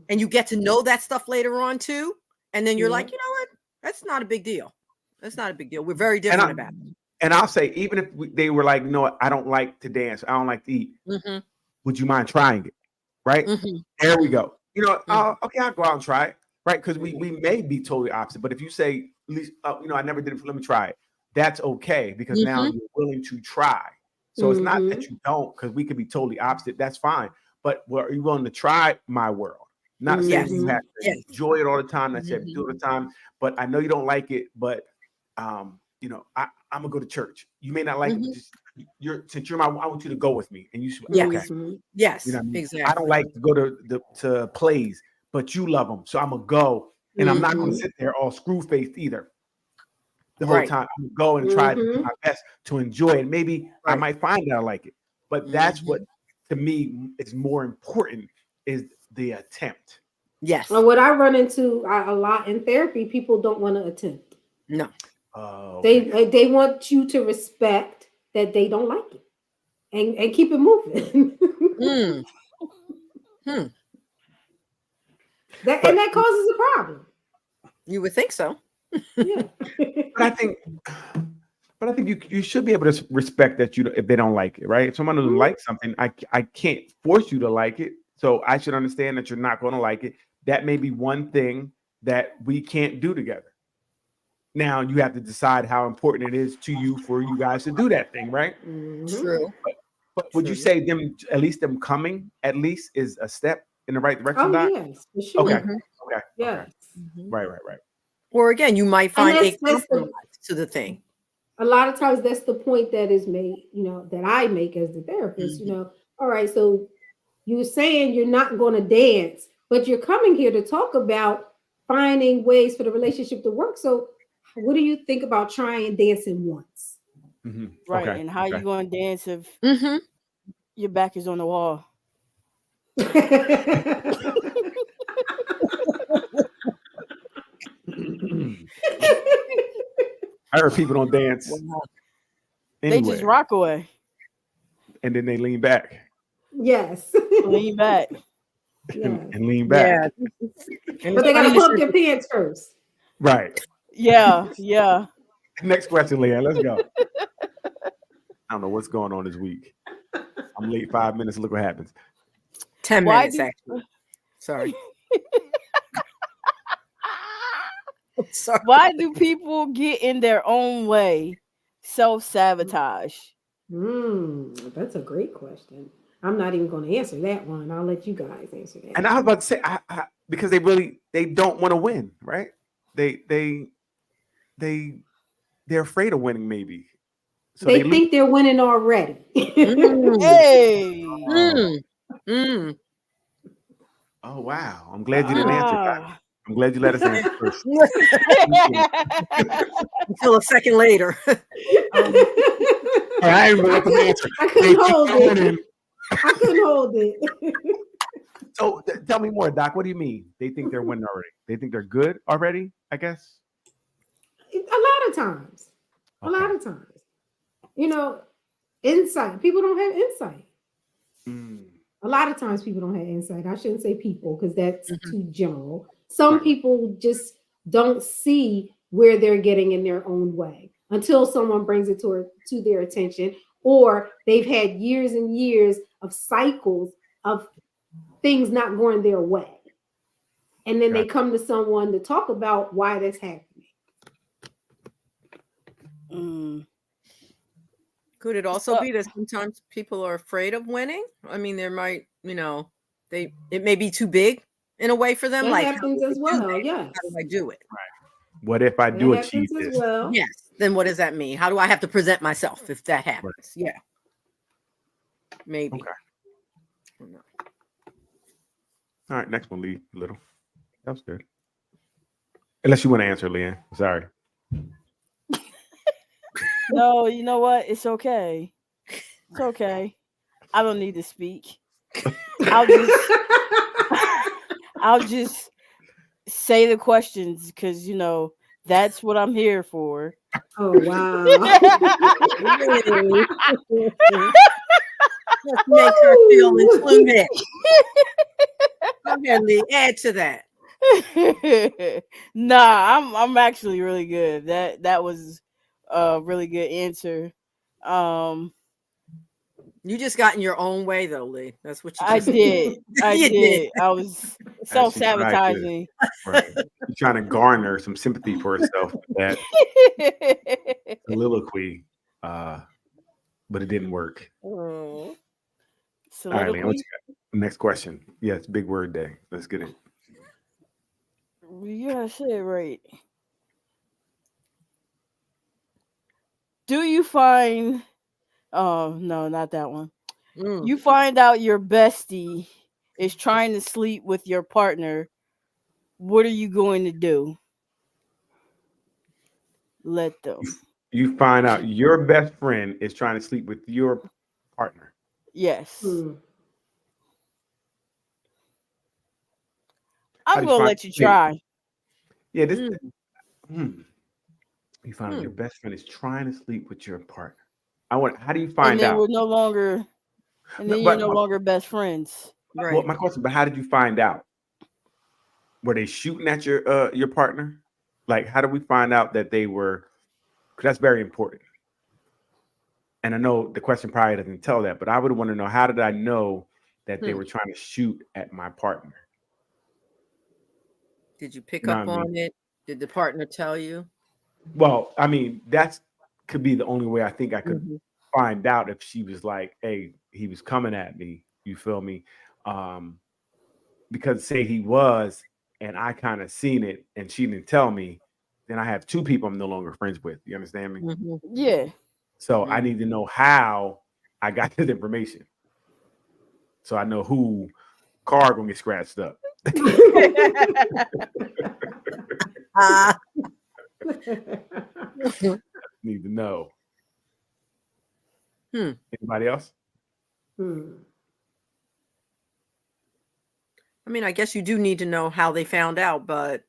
S2: and you get to know that stuff later on too, and then you're like, you know what? That's not a big deal. That's not a big deal. We're very different about it.
S4: And I'll say, even if they were like, no, I don't like to dance, I don't like to eat. Would you mind trying it? Right? There we go. You know, okay, I'll go out and try it. Right? Because we may be totally opposite. But if you say, at least, you know, I never did it, let me try it. That's okay, because now you're willing to try. So it's not that you don't, because we could be totally opposite. That's fine. But are you willing to try my world? Not saying you have to enjoy it all the time. That's it, do it all the time. But I know you don't like it. But you know, I'm gonna go to church. You may not like it, but just since you're I want you to go with me. And you should, okay.
S2: Yes,
S4: You know what I mean?
S2: exactly.
S4: I don't like to go to plays, but you love them, so I'm gonna go, and I'm not gonna sit there all screw faced either. The whole time, I'm gonna go and try to do my best to enjoy it. Maybe I might find that I like it, but that's what to me is more important, is the attempt.
S2: Yes.
S1: And what I run into a lot in therapy, people don't want to attempt.
S2: No.
S4: Oh,
S1: they want you to respect that they don't like it and keep it moving. And that causes a problem.
S2: You would think so.
S1: Yeah.
S4: But I think you should be able to respect that if they don't like it, right? If someone doesn't like something, I can't force you to like it. So I should understand that you're not going to like it. That may be one thing that we can't do together. Now you have to decide how important it is to you for you guys to do that thing, right?
S2: True.
S4: But would you say them coming at least is a step in the right direction?
S1: Oh, yes, for sure.
S4: Okay.
S1: Yes.
S4: Right.
S2: Or again, you might find a compromise to the thing.
S1: A lot of times that's the point that is made, you know, that I make as the therapist, you know. All right, so you're saying you're not going to dance, but you're coming here to talk about finding ways for the relationship to work. So what do you think about trying dancing once?
S3: Right. And how you going to dance if your back is on the wall?
S4: I heard people don't dance.
S3: They just rock away.
S4: And then they lean back.
S1: Yes.
S3: Lean back.
S4: And lean back.
S1: Yeah. But they got to pump their pants first.
S4: Right.
S3: Yeah.
S4: Next question, Leanne. Let's go. I don't know what's going on this week. I'm late 5 minutes. Look what happens.
S2: 10 minutes, actually. Sorry.
S3: Sorry. Why do people get in their own way? Self-sabotage.
S1: That's a great question. I'm not even going to answer that one. I'll let you guys answer that.
S4: And I was about to say, because they don't want to win, right? They're afraid of winning, maybe. So
S1: they think they're winning already.
S3: Hey.
S4: Oh wow! I'm glad you didn't answer that. I'm glad you let us answer first.
S2: Until a second later.
S4: I ain't gonna let them answer.
S1: I couldn't hold
S4: going
S1: it.
S4: in.
S1: I couldn't hold it.
S4: So tell me more, Doc. What do you mean? They think they're winning already? They think they're good already? I guess.
S1: A lot of times. A lot of times. You know, insight. People don't have insight. A lot of times people don't have insight. I shouldn't say people because that's too general. Some people just don't see where they're getting in their own way until someone brings it to their attention, or they've had years and years of cycles of things not going their way. And then they come to someone to talk about why that's happening.
S2: Could it also be that sometimes people are afraid of winning? I mean, there might, it may be too big in a way for them.
S1: That
S2: like
S1: happens as well. Yes.
S2: How do I do it?
S4: Right. What if I do achieve this?
S1: Well.
S2: Yes. Then what does that mean? How do I have to present myself if that happens? Right. Yeah. Maybe.
S4: Okay. All right. Next one, Lee. Little. That was good. Unless you want to answer, Leanne. Sorry.
S3: No, you know what? It's okay. It's okay. I don't need to speak. I'll just say the questions because that's what I'm here for.
S1: Oh wow.
S2: Let's make her feel included. Okay, Lee, add to that.
S3: Nah, I'm actually really good. That was a really good answer.
S2: You just got in your own way though, Lee. That's what you
S3: I did. I did. I was self-sabotaging.
S4: Right. She's trying to garner some sympathy for herself with that soliloquy, but it didn't work.
S3: All
S4: right, Leanne, next question. Yeah, it's big word day. Let's get it.
S3: You gotta say it right. Do you find no, not that one. You find out your bestie is trying to sleep with your partner. What are you going to do? Let them.
S4: You find out your best friend is trying to sleep with your partner.
S3: Yes. I'm gonna let you try.
S4: Yeah, this. You find out your best friend is trying to sleep with your partner. How do you find out?
S3: We're no longer, and then you're no longer best friends.
S2: Right.
S4: Well, my question, but how did you find out? Were they shooting at your partner? Like, how do we find out that they were? Because that's very important. And I know the question probably doesn't tell that, but I would want to know, how did I know that they were trying to shoot at my partner?
S2: Did you pick up on it? Did the partner tell you?
S4: Well, I mean, that could be the only way I think I could find out, if she was like, hey, he was coming at me. You feel me? Because say he was, and I kind of seen it and she didn't tell me, then I have two people I'm no longer friends with. You understand me?
S3: Yeah.
S4: So I need to know how I got this information, so I know who car gonna get scratched up. Need to know. Anybody else?
S2: I mean, I guess you do need to know how they found out, but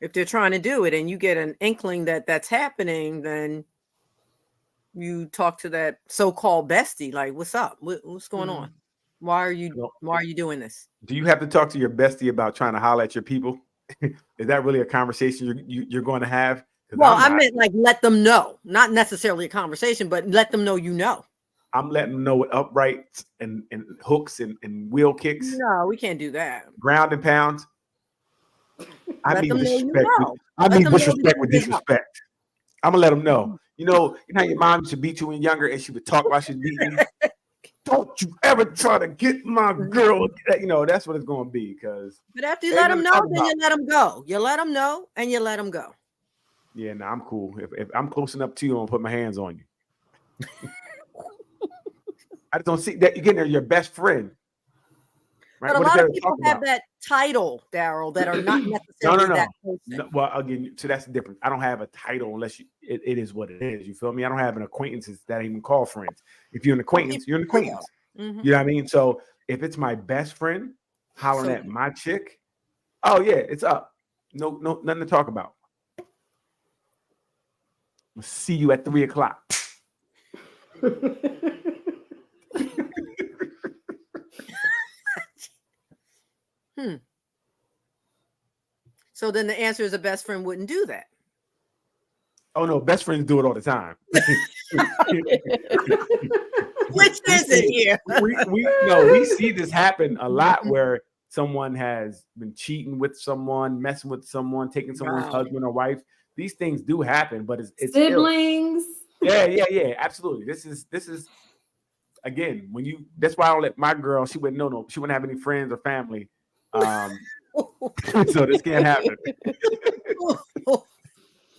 S2: if they're trying to do it and you get an inkling that that's happening, then you talk to that so-called bestie, like, what's up? What's going on? Why are you doing this?
S4: Do you have to talk to your bestie about trying to holler at your people? Is that really a conversation you're going to have?
S2: Well, I meant like let them know, not necessarily a conversation, but let them know
S4: I'm letting them know with uprights and hooks and wheel kicks.
S2: No, we can't do that.
S4: Ground and pounds. I mean disrespect. I mean disrespect with disrespect. I'm gonna let them know. You know how your mom used to beat you when younger, and she would talk while she's beating you. Don't you ever try to get my girl. That's what it's gonna be.
S2: But after you let them know, then you let them go. You let them know, and you let them go.
S4: Yeah, no, I'm cool. If I'm close enough to you, I'm gonna put my hands on you. I just don't see that you're getting there. Your best friend, Right?
S2: But a
S4: What is
S2: lot
S4: there
S2: of
S4: to
S2: people
S4: talk
S2: have
S4: about?
S2: that title, Daryl, that are not
S4: No,
S2: necessarily
S4: no,
S2: that
S4: no.
S2: person.
S4: Well, again, so that's the difference. I don't have a title unless it is what it is. You feel me? I don't have an acquaintances that I even call friends. If you're an acquaintance, you're an acquaintance.
S2: Mhm.
S4: You know what I mean? So if it's my best friend hollering
S2: So-
S4: at my chick, oh yeah, it's up. No, nothing to talk about. I'll see you at 3:00.
S2: So then the answer is a best friend wouldn't do that.
S4: Oh no, best friends do it all the time.
S2: Which is it here?
S4: we see this happen a lot where someone has been cheating with someone, messing with someone, taking someone's
S2: Wow.
S4: husband or wife. These things do happen, but it's ill.
S1: Siblings.
S4: Yeah, absolutely. This is again when you. That's why I don't let my girl. She wouldn't she wouldn't have any friends or family. So this can't happen.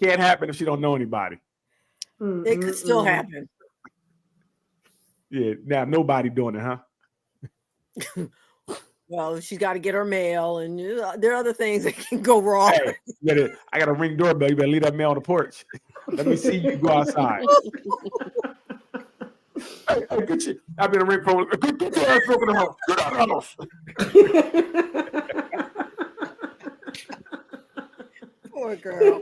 S4: Can't happen if she don't know anybody.
S2: It could still happen.
S4: Yeah, now nobody doing it, huh?
S2: Well, she's got to get her mail, and there are other things that can go wrong.
S4: Hey, I got a ring doorbell. You better leave that mail on the porch. Let me see you go outside. Hey, get you. I've been a ring pro. Get your ass over the house. Get out of the house.
S2: Poor girl.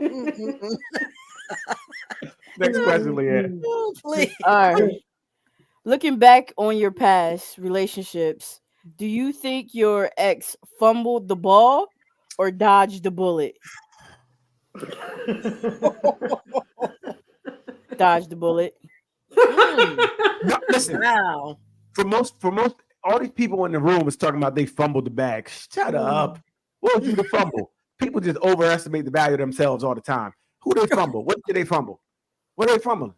S4: Next question, Leanne.
S2: Oh, please.
S3: All right. Looking back on your past relationships, do you think your ex fumbled the ball or dodged the bullet? Dodged the bullet.
S4: No, listen.
S2: Wow.
S4: For most, all these people in the room is talking about they fumbled the bag. Shut up. What would you to fumble? People just overestimate the value of themselves all the time. Who they fumble? What did they fumble? What are they fumbling?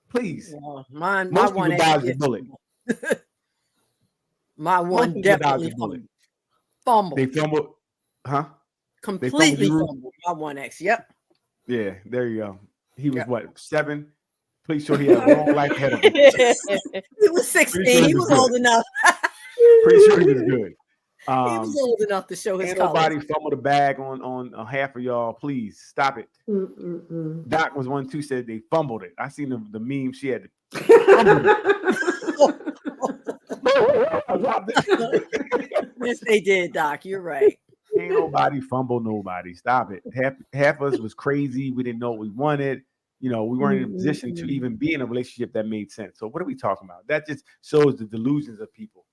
S4: Please.
S2: Well, my
S4: Most
S2: one
S4: people dodge the
S2: ex-
S4: bullet.
S2: My
S4: Most
S2: one
S4: people dodge
S2: definitely
S4: the bullet.
S2: fumbled.
S4: They fumbled, huh?
S2: Completely
S4: fumbled you?
S2: fumbled. My one ex. Yep.
S4: Yeah, there you go. He was
S2: Yep.
S4: what, 7? Pretty sure he had a long life ahead of him.
S2: He was 16.
S4: sure he
S2: He
S4: was
S2: was
S4: good.
S2: old enough.
S4: Pretty sure he was good.
S2: He was old enough to show his
S4: Ain't
S2: colors.
S4: nobody fumble the bag on half of y'all. Please stop it. Doc was one too said they fumbled it. I seen the meme. She had
S2: Yes, they did, Doc. You're right.
S4: Ain't nobody fumble nobody. Stop it. Half of us was crazy. We didn't know what we wanted. You know, we weren't in a position to even be in a relationship that made sense. So what are we talking about? That just shows the delusions of people.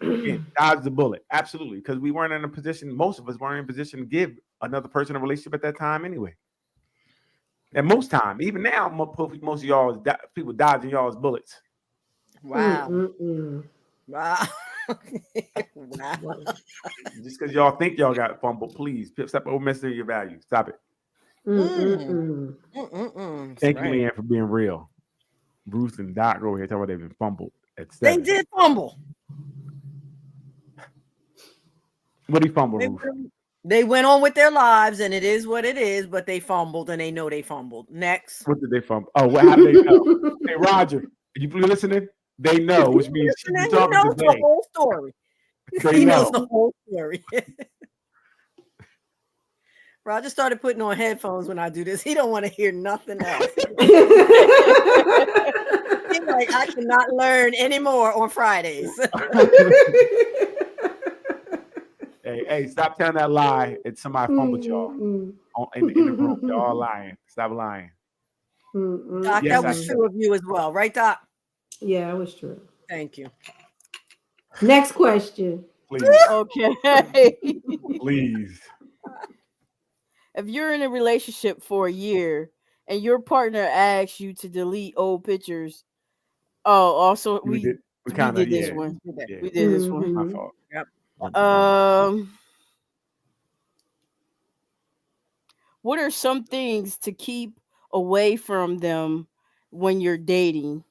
S4: Again, dodge the bullet. Absolutely. Because we weren't in a position, most of us weren't in a position to give another person a relationship at that time anyway. And most time, even now, most of y'all people dodging y'all's bullets.
S2: Wow. Wow. Wow.
S4: Just because y'all think y'all got fumbled, please stop overestimating your value. Stop it. Thank you, Leanne, for being real. Bruce and Doc over here talking about they've been fumbled at 7.
S2: They did fumble.
S4: What did he fumble, Ruth?
S2: They went on with their lives, and it is what it is, but they fumbled, and they know they fumbled. Next.
S4: What did they fumble? Oh, how did they know? Hey, Roger, are you listening? They know, which means she's
S2: He
S4: talking
S2: knows
S4: today.
S2: the whole story.
S4: They
S2: He
S4: know.
S2: knows the whole story. Roger started putting on headphones when I do this. He don't want to hear nothing else. He's like, I cannot learn anymore on Fridays.
S4: Hey, stop telling that lie. It's somebody fumbled y'all in the room. Y'all all lying. Stop lying.
S2: Doc,
S4: Yes,
S2: that was
S4: I-
S2: true of you as well, right, Doc?
S1: Yeah, it was true.
S2: Thank you.
S1: Next question.
S4: Please,
S3: Okay.
S4: please.
S3: If you're in a relationship for a year and your partner asks you to delete old pictures, also we did this one.
S4: Yeah.
S3: We did this one.
S4: My fault.
S2: Yep.
S3: What are some things to keep away from them when you're dating?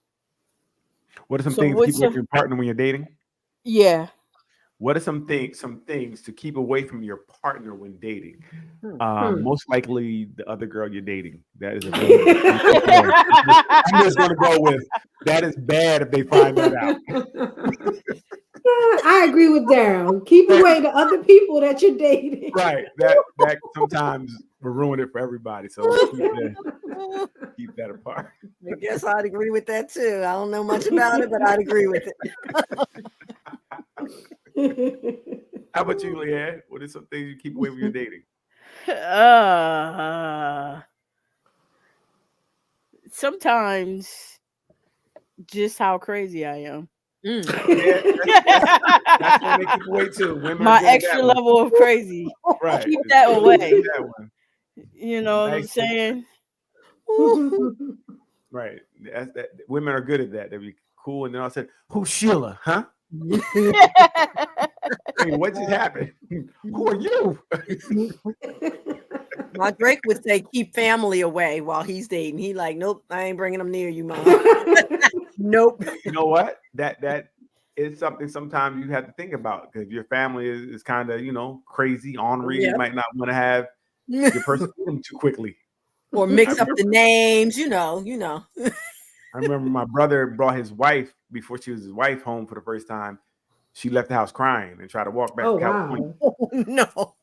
S4: What are some
S3: So
S4: things to
S3: what's
S4: keep away from your partner when you're dating?
S3: Yeah.
S4: What are some things to keep away from your partner when dating? Most likely the other girl you're dating. That is a very I'm just gonna go with that is bad if they find that out.
S1: I agree with Daryl. Keep away the other people that you're dating.
S4: Right. That sometimes will ruin it for everybody. So keep that apart.
S2: I guess I'd agree with that too. I don't know much about it, but I'd agree with it.
S4: How about you, Leanne? What are some things you keep away when you're dating?
S3: Sometimes just how crazy I am.
S4: Yeah, that's what they keep away too. Women
S3: My
S4: are good at
S3: extra
S4: that one.
S3: level of crazy.
S4: Right.
S3: Keep that away.
S4: That one.
S3: You know what I'm
S4: Nice.
S3: saying?
S4: Right. That women are good at that. They be cool, and then I said, "Who's Sheila? Huh? Hey, what just happened? Who are you?"
S2: My Drake would say, "Keep family away" while he's dating. He like, "Nope, I ain't bringing them near you, mom." Nope.
S4: You know what? That is something sometimes you have to think about, because your family is kind of, crazy, ornery.
S2: Yeah.
S4: You might not want to have your person eat them too quickly.
S2: Or mix up the names, you know.
S4: I remember my brother brought his wife, before she was his wife, home for the first time. She left the house crying and tried to walk back
S1: Oh,
S4: to California.
S1: wow.
S2: Oh, no.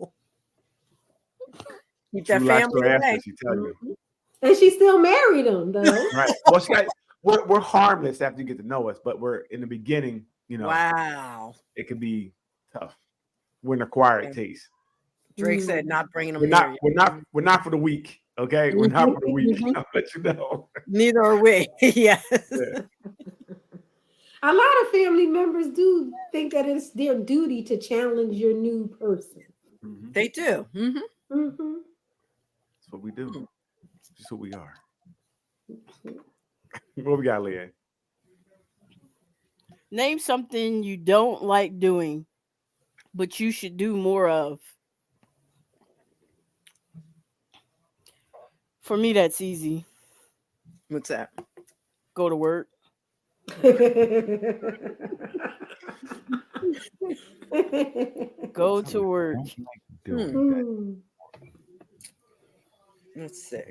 S2: Keep that
S4: True life
S2: family
S4: story
S2: away.
S4: after, she tell you.
S1: And she still married him, though.
S4: Right. Well, we're harmless after you get to know us, but we're in the beginning,
S2: Wow.
S4: it could be tough. We're an acquired taste.
S2: Drake said, "Not bringing them
S4: We're
S2: near
S4: not,
S2: you."
S4: we're not for the weak. Okay, we're not for the weak. I'll let you know.
S2: Neither are we. Yes.
S4: Yeah.
S1: A lot of family members do think that it's their duty to challenge your new person.
S4: Mhm.
S2: They do. Mhm.
S1: Mm-hmm.
S4: That's what we do. Just who we are. What we got, Leanne?
S3: Name something you don't like doing, but you should do more of. For me, that's easy.
S2: What's that?
S3: Go to work. Go to work.
S1: Hmm.
S2: Let's see.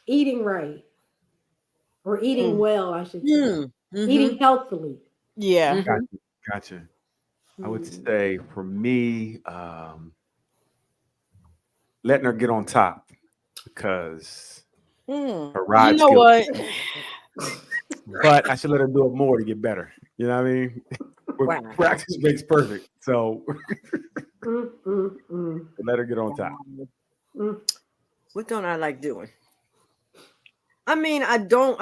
S1: Eating right. Or eating well, I should say.
S2: Mhm.
S1: Eating healthily.
S3: Yeah.
S2: Mhm.
S4: Gotcha. I would say for me, letting her get on top, because
S2: Mm.
S4: her ride
S3: You know
S4: skills.
S3: what?
S4: But I should let her do it more to get better. You know what I mean?
S2: Wow.
S4: Practice makes perfect. So
S1: Mm.
S4: let her get on top.
S2: What don't I like doing? I mean, I don't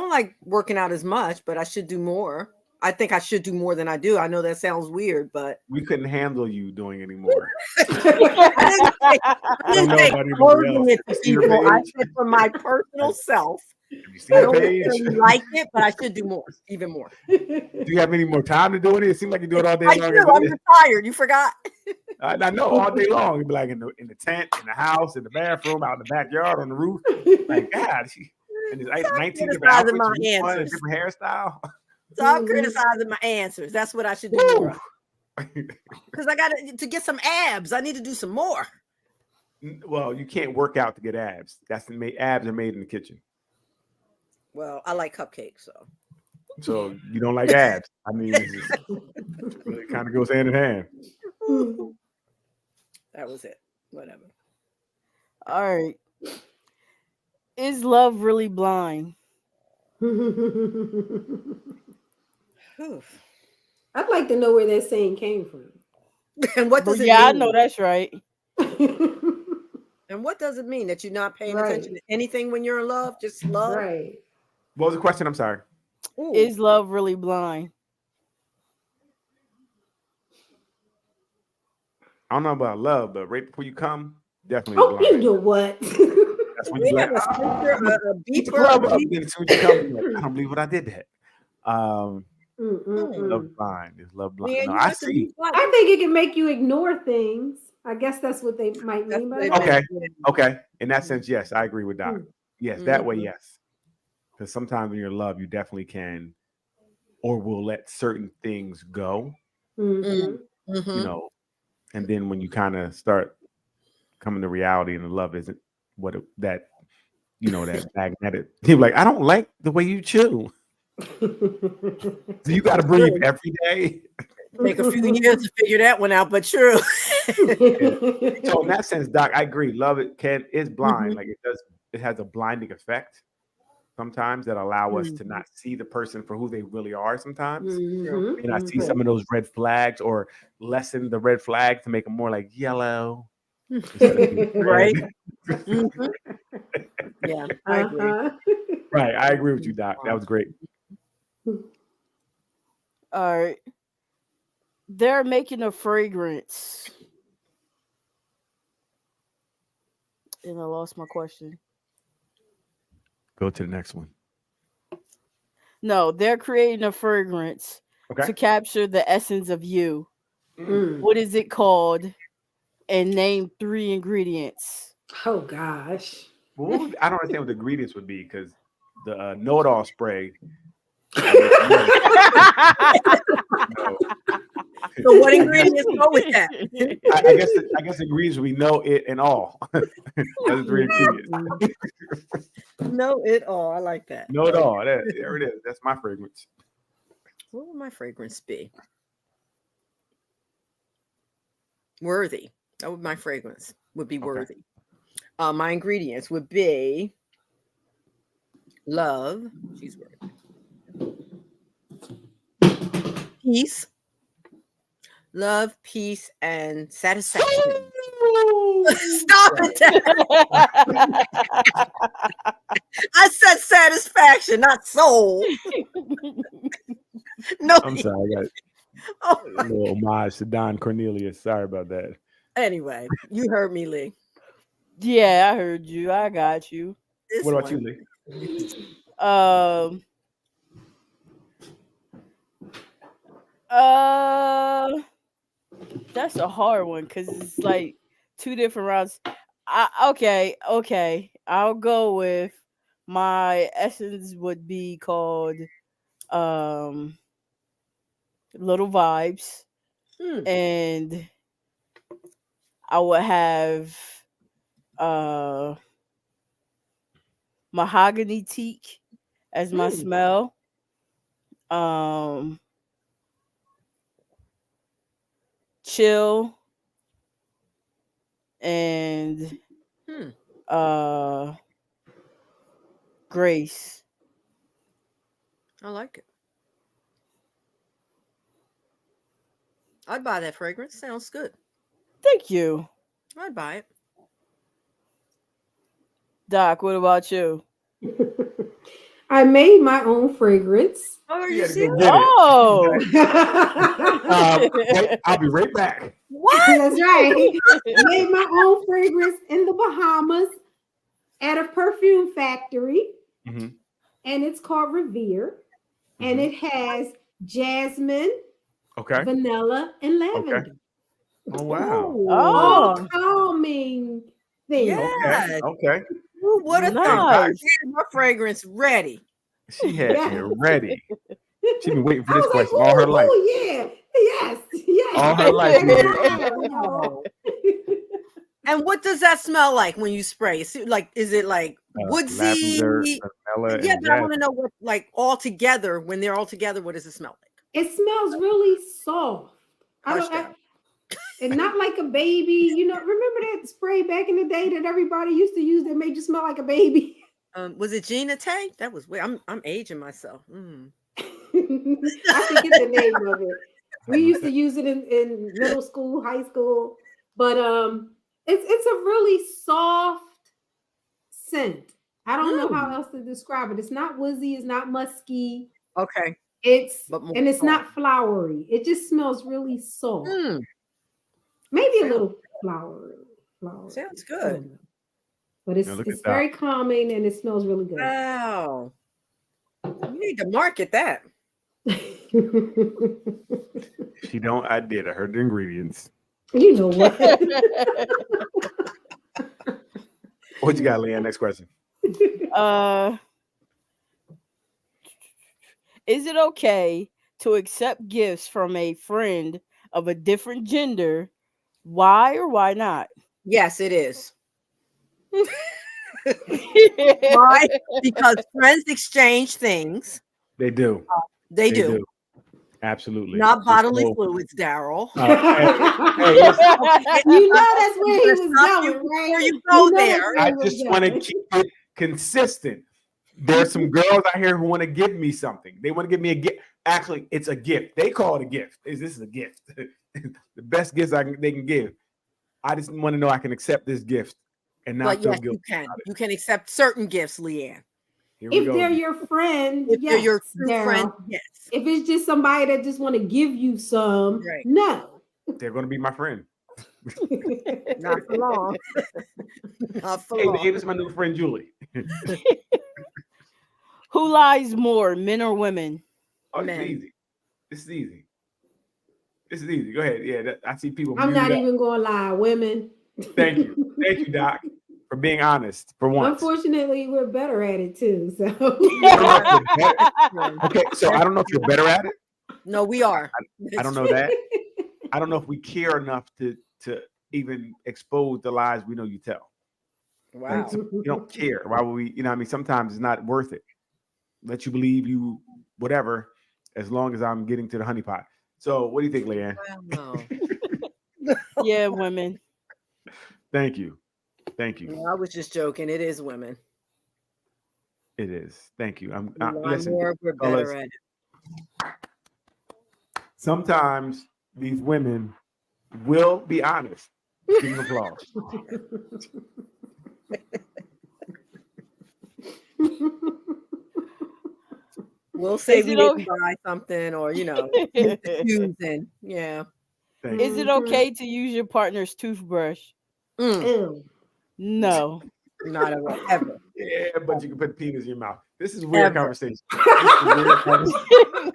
S2: like working out as much, but I should do more. I think I should do more than I do. I know that sounds weird, but
S4: We couldn't handle you doing any more.
S2: I didn't
S4: know
S2: say
S4: about anybody
S2: closing it
S4: else.
S2: to
S4: See your
S2: people. I
S4: page?
S2: said for my personal self.
S4: Have you seen
S2: I
S4: the
S2: don't
S4: page?
S2: necessarily like it, but I should do more, even more.
S4: Do you have any more time to do it? It seems like you do it all day
S2: I
S4: long.
S2: do. I'm retired. You forgot.
S4: I know, all day long. You'd be like in the tent, in the house, in the bathroom, out in the backyard, on the roof. Like, God, and there's 19 different
S2: criticizing
S4: outfits,
S2: my
S4: each one a
S2: answers.
S4: different hairstyle.
S2: Stop criticizing my answers. That's what I should do more. Because I got to get some abs. I need to do some more.
S4: Well, you can't work out to get abs. Abs are made in the kitchen.
S2: Well, I like cupcakes,
S4: So you don't like abs. I mean, it kind of goes hand in hand.
S2: That was it. Whatever.
S3: All right. Is love really blind?
S1: I'd like to know where that saying came from.
S2: And what does it
S3: Yeah,
S2: mean?
S3: I know that's right.
S2: And what does it mean? That you're not paying
S1: Right.
S2: attention to anything when you're in love? Just love?
S1: Right.
S4: What was the question? I'm sorry.
S2: Ooh.
S3: Is love really blind?
S4: I don't know about love, but right before you come, definitely
S1: Oh,
S4: blind.
S1: you know what?
S4: That's when
S2: We
S4: you
S2: have
S4: like,
S2: a scripture, a
S4: keep the
S2: beeper.
S4: club up. Then as soon as you come, you're like, I don't believe what I did that. Love blind. Is love blind?
S2: Yeah,
S4: No,
S2: you
S4: I
S2: got to
S4: see.
S2: be blind.
S1: I think it can make you ignore things. I guess that's what they might
S2: That's
S1: mean by
S2: what they
S1: that.
S4: Okay.
S2: meant.
S4: Okay. In that sense, yes, I agree with Doc. Yes, that way,
S2: Mhm.
S4: yes. Because sometimes when you're in love, you definitely can or will let certain things go,
S1: Mhm.
S2: Mhm.
S4: And then when you kind of start coming to reality and the love isn't that that magnetic. He's like, I don't like the way you chew. So you got to breathe every day.
S2: Take a few years to figure that one out, but true.
S4: So in that sense, Doc, I agree. Love it is blind. Like it has a blinding effect sometimes that allow us to not see the person for who they really are sometimes. And I see some of those red flags or lessen the red flag to make them more like yellow.
S2: Right. Yeah, I agree.
S4: Right. I agree with you, Doc. That was great.
S3: All right. They're making a fragrance. And I lost my question.
S4: Go to the next one.
S3: No, they're creating a fragrance to capture the essence of you. What is it called? And name 3 ingredients.
S1: Oh gosh.
S4: Well, I don't understand what the ingredients would be because the know-it-all spray.
S2: So what ingredients go with that?
S4: I guess ingredients we know it and all. That's the 3 ingredients.
S2: Know it all. I like that.
S4: Know it all. There it is. That's my fragrance.
S2: What would my fragrance be? Worthy. That would my fragrance would be worthy. My ingredients would be love. She's worthy. Peace. Love, peace, and satisfaction. Stop it. I said satisfaction, not soul. No.
S4: I'm sorry. I got a little homage to Don Cornelius. Sorry about that.
S2: Anyway, you heard me, Lee.
S3: Yeah, I heard you. I got you.
S4: What about you, Lee?
S3: That's a hard one because it's like 2 different routes. Okay. I'll go with my essence would be called Little Vibes, and I would have mahogany teak as my smell. Chill and grace.
S2: I like it. I'd buy that fragrance. Sounds good.
S3: Thank you.
S2: I'd buy it.
S3: Doc, what about you?
S1: I made my own fragrance.
S2: Oh, are you serious?
S3: Oh,
S4: wait, I'll be right back.
S2: What?
S1: That's right. I made my own fragrance in the Bahamas at a perfume factory, and it's called Revere, and it has jasmine, vanilla, and lavender.
S4: Oh wow!
S1: All calming things.
S2: Yeah.
S4: Okay.
S2: Ooh, what a thought! My fragrance ready.
S4: She had it ready. She's been waiting for this
S1: I was
S4: question
S1: like,
S4: all her life.
S1: Oh yeah, yes.
S4: All her life.
S2: And what does that smell like when you spray? Is it like woodsy?
S4: Lavender, vanilla,
S2: Yeah,
S4: and
S2: but I want to know what, like, all together, when they're all together, what does it smell like?
S1: It smells really soft. And not like a baby. Remember that spray back in the day that everybody used to use that made you smell like a baby?
S2: Was it Gina Tay? That was weird. I'm aging myself.
S1: I forget the name of it. We used to use it in middle school, high school, but it's a really soft scent. I don't know how else to describe it. It's not woodsy, it's not musky.
S2: Okay.
S1: It's not flowery. It just smells really soft. Maybe a little flowery.
S2: Sounds good.
S1: But it's very calming and it smells really good.
S2: Wow. You need to market that.
S4: She don't. I did. I heard the ingredients.
S1: You know what?
S4: What you got, Leanne? Next question.
S3: Is it okay to accept gifts from a friend of a different gender? Why or why not?
S2: Yes, it is. Why? Because friends exchange things.
S4: They do.
S2: They do.
S4: Absolutely.
S2: Not bodily
S4: So,
S2: fluids, Daryl.
S4: hey, listen,
S1: You know that's where he was
S2: Stop
S1: going,
S2: you
S1: right?
S2: before you go
S1: know that's
S2: there.
S1: where
S4: I
S1: he was
S4: just want to
S1: going.
S4: keep it consistent. There's some girls out here who want to give me something. They want to give me a gift. Actually, it's a gift. They call it a gift. This is a gift. The best gifts they can give. I just want to know I can accept this gift and not
S2: But
S4: feel
S2: yes,
S4: guilty.
S2: you can. You can accept certain gifts, Leanne.
S4: Here we
S1: If
S4: go.
S1: they're your friend,
S2: If
S1: yes,
S2: they're your true
S1: Daryl.
S2: friend, yes.
S1: If it's just somebody that just want to give you some,
S2: Right.
S1: no.
S4: They're going to be my friend.
S2: Not for long. Not for
S4: Hey,
S2: long.
S4: Dave, this is my new friend Julie.
S3: Who lies more, men or women?
S4: Oh,
S2: Man.
S4: it's easy. This is easy. This is easy. Go ahead. Yeah, I see people.
S1: I'm not
S4: muted up.
S1: even going to lie, women.
S4: Thank you. Thank you, Doc, for being honest for once.
S1: Unfortunately, we're better at it too. So
S4: Okay, so I don't know if you're better at it.
S2: No, we are.
S4: I don't know that. I don't know if we care enough to even expose the lies we know you tell.
S2: Wow.
S4: You don't care. Why would we? You know, I mean, sometimes it's not worth it. Let you believe you whatever, as long as I'm getting to the honeypot. So, what do you think, Leanne?
S2: No.
S3: Yeah, women.
S4: Thank you. Thank you.
S2: No, I was just joking. It is women.
S4: It is. Thank you.
S2: We lie
S4: Listen.
S2: more, we're better
S4: fellas,
S2: at it.
S4: Sometimes these women will be honest. Give them applause.
S2: We'll say
S3: Is
S2: we
S3: it
S2: didn't
S3: okay?
S2: buy something or,
S3: Is
S2: using. Yeah.
S4: Thank you.
S3: it okay to use your partner's toothbrush?
S1: Ew.
S3: No.
S2: Not ever.
S4: Yeah, but you can put penis in your mouth. This is weird
S2: Ever.
S4: conversation. This is weird conversation.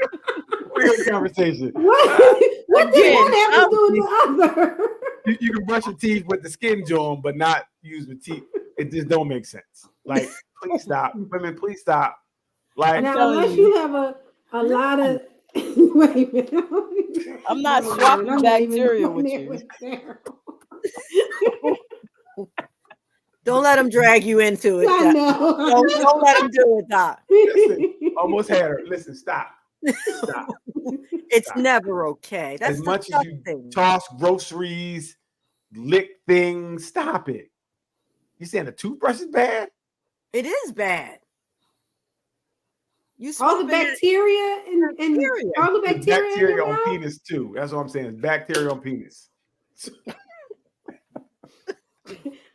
S4: Weird conversation.
S1: What did
S3: Again,
S1: one have to do with the other?
S4: You can brush your teeth with the skin on, but not use the teeth. It just don't make sense. Like, please stop. Women, please stop. Like,
S1: Now,
S3: telling
S1: unless
S3: you.
S1: you have a lot of wait a minute.
S3: I'm not
S1: Never mind.
S3: swapping
S1: I'm not even
S3: bacteria
S1: going
S3: with
S1: there
S3: you.
S1: with Daryl.
S2: Don't let them drag you into it.
S1: I
S2: Doc.
S1: know.
S2: Don't let them do it, Doc.
S4: listen, almost had her. Listen, stop. Stop.
S2: It's
S4: Stop.
S2: never okay. That's
S4: As much as you
S2: disgusting.
S4: toss groceries, lick things, stop it. You saying the toothbrush is bad?
S2: It is bad. You
S1: all the
S2: swapping it-
S1: bacteria and
S2: Bacteria.
S1: all the
S4: It's
S1: bacteria, in
S4: bacteria
S1: your
S4: on
S1: mouth?
S4: penis too. That's what I'm saying. It's bacteria on penis.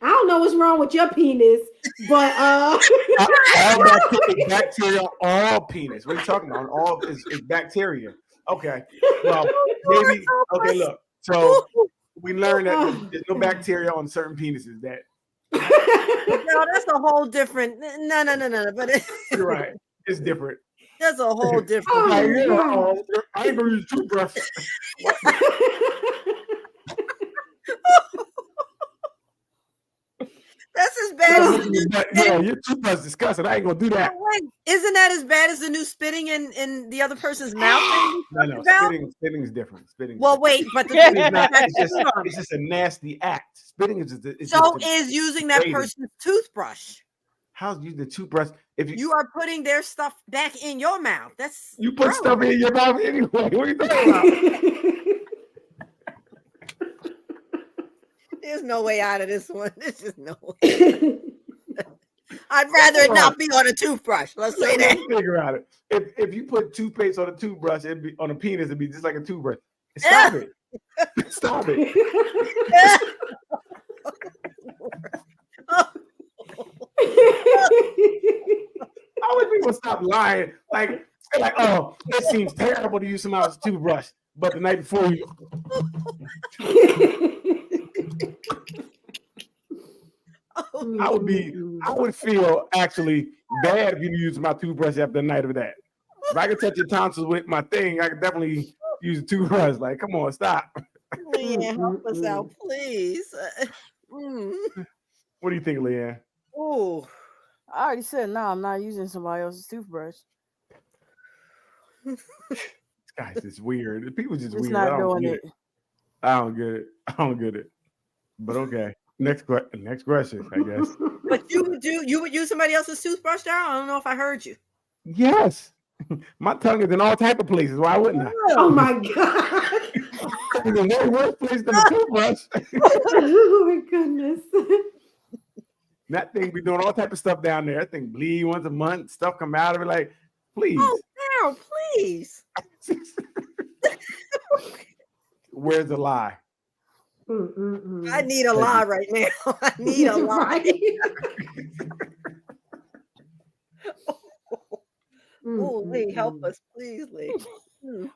S1: I don't know what's wrong with your penis, but
S4: all bacteria on all penis. What are you talking about? All is bacteria. Okay. Well, maybe. Okay. Look. So we learned that there's no bacteria on certain penises. That
S2: No, that's a whole different. No. But
S4: you're right. It's different.
S2: that's a whole different.
S1: Oh,
S4: Like,
S1: my
S4: yeah,
S1: God.
S4: I ain't gonna use toothbrush.
S2: That's as bad as the new
S4: Yeah, your toothbrush is disgusting. I ain't gonna do that.
S2: Wait, isn't that as bad as the new spitting in the other person's mouth?
S4: No.
S2: about?
S4: Spitting is different. Spitting.
S2: Well, wait, but the
S4: Spitting is not, it's just a nasty act. Spitting is just. It's
S2: so
S4: just
S2: is using that
S4: degrading.
S2: person's toothbrush.
S4: How's using the toothbrush? If
S2: You are putting their stuff back in your mouth. That's
S4: you put
S2: gross.
S4: stuff in your mouth anyway. What are you talking about?
S2: There's no way out of this one. There's just no way. I'd rather it not be on a toothbrush. Let's say that.
S4: Figure out it. If you put toothpaste on a toothbrush, it'd be on a penis. It'd be just like a toothbrush. Stop it. Stop it. How would people stop lying? Like, they're like, oh, it seems terrible to use someone else's toothbrush, but the night before you. I would feel actually bad if you use my toothbrush after the night of that. If I could touch your tonsils with my thing, I could definitely use a toothbrush. Like, come on, stop.
S2: Leanne, help us out, please.
S4: What do you think, Leanne?
S2: Oh,
S3: I already said no. I'm not using somebody else's toothbrush.
S4: Guys, it's weird. People just
S3: It's
S4: weird.
S3: not doing it.
S4: I don't get it. But okay. Next question, I guess.
S2: But you would use somebody else's toothbrush, Daryl? I don't know if I heard you.
S4: Yes. My tongue is in all type of places. Why wouldn't I?
S1: Oh my God.
S4: It's a way worse place than a toothbrush.
S1: Oh my goodness.
S4: That thing be doing all type of stuff down there. That thing bleed once a month. Stuff come out of it. Like, please.
S2: Oh, Daryl, please.
S4: Where's the lie?
S2: I need a lie right now. I need a lie. Oh, Lee, help us, please, Lee.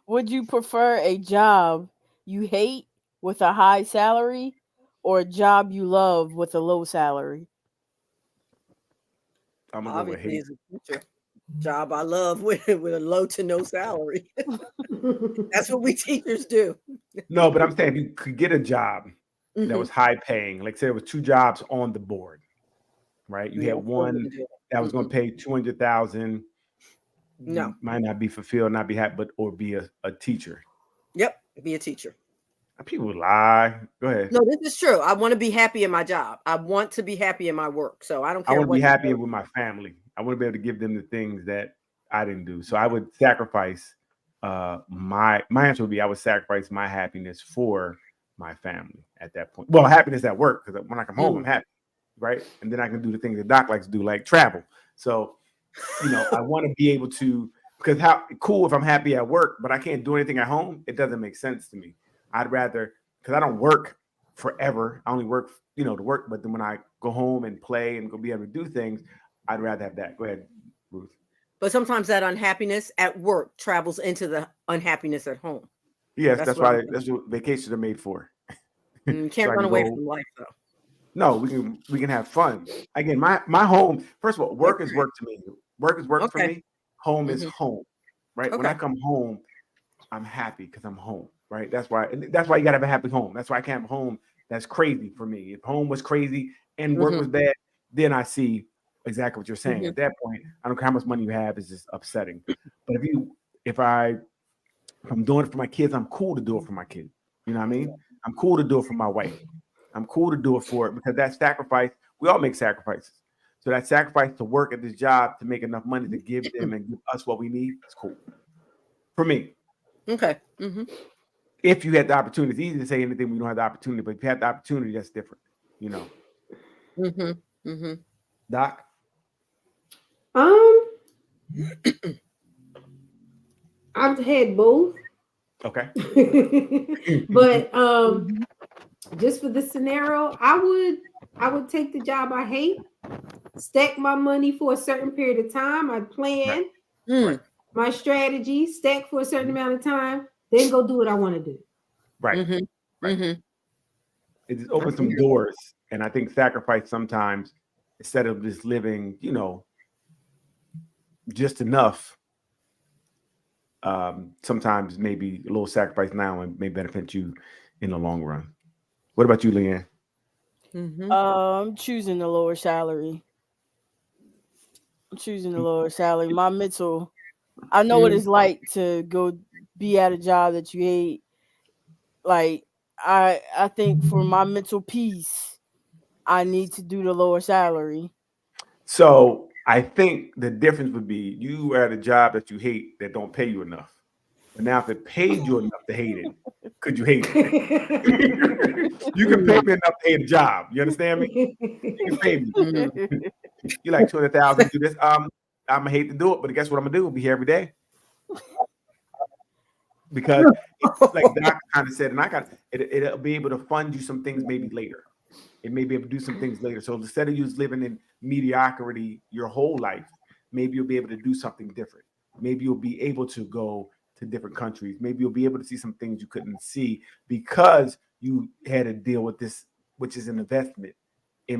S3: Would you prefer a job you hate with a high salary or a job you love with a low salary?
S4: I'm gonna go with
S2: Obviously,
S4: hate.
S2: it's a teacher job I love with a low to no salary. That's what we teachers do.
S4: No, but I'm saying if you could get a job that was high paying, like say there was 2 jobs on the board, right? You had one that was going to pay 200,000.
S2: No,
S4: might not be fulfilled, not be happy, but or be a teacher.
S2: Yep, be a teacher.
S4: People lie. Go ahead.
S2: No, this is true. I want to be happy in my job. I want to be happy in my work. So I don't care.
S4: I want to be happy with my family. I want to be able to give them the things that I didn't do. So I would sacrifice my answer would be I would sacrifice my happiness for my family at that point. Well, happiness at work, because when I come home, I'm happy, right? And then I can do the things that Doc likes to do, like travel. So, I want to be able to, because how cool if I'm happy at work, but I can't do anything at home. It doesn't make sense to me. I'd rather, because I don't work forever. I only work, to work. But then when I go home and play and go be able to do things, I'd rather have that. Go ahead, Ruth.
S2: But sometimes that unhappiness at work travels into the unhappiness at home.
S4: Yes, that's what vacations are made for.
S2: You can't run away from life, though.
S4: No, we can have fun. Again, my home. First of all, work is work to me. Work is work for me. Home is home, right? Okay. When I come home, I'm happy because I'm home, right? That's why you gotta have a happy home. That's why I can't have a home that's crazy for me. If home was crazy and work was bad, then I see exactly what you're saying. At that point, I don't care how much money you have; it's just upsetting. But if I'm doing it for my kids, I'm cool to do it for my kids. You know what I mean? I'm cool to do it for my wife. I'm cool to do it for it because that sacrifice, we all make sacrifices. So that sacrifice to work at this job to make enough money to give them and give us what we need, it's cool. For me.
S2: Okay.
S4: If you had the opportunity, it's easy to say anything when you don't have the opportunity, but if you have the opportunity, that's different, Doc?
S1: I've had both.
S4: Okay.
S1: But just for this scenario, I would take the job I hate, stack my money for a certain period of time. I plan my strategy, stack for a certain amount of time, then go do what I want to do.
S4: Right. Right. It just opens some doors. And I think sacrifice sometimes, instead of just living, just enough, sometimes maybe a little sacrifice now and may benefit you in the long run. What about you, Leanne?
S3: I'm choosing the lower salary. My mental, I know what it's like to go be at a job that you hate. Like I think for my mental peace, I need to do the lower salary.
S4: So I think the difference would be you are at a job that you hate that don't pay you enough. But now if it paid you enough to hate it, could you hate it? You can pay me enough to hate a job. You understand me? You can pay me. You like 200,000 to do this. I'm gonna hate to do it, but guess what I'm gonna do? I'll be here every day. Because like Doc kind of said, and it'll be able to fund you some things maybe later. It may be able to do some things later. So instead of you living in mediocrity your whole life, maybe you'll be able to do something different. Maybe you'll be able to go to different countries. Maybe you'll be able to see some things you couldn't see because you had to deal with this, which is an investment.
S3: If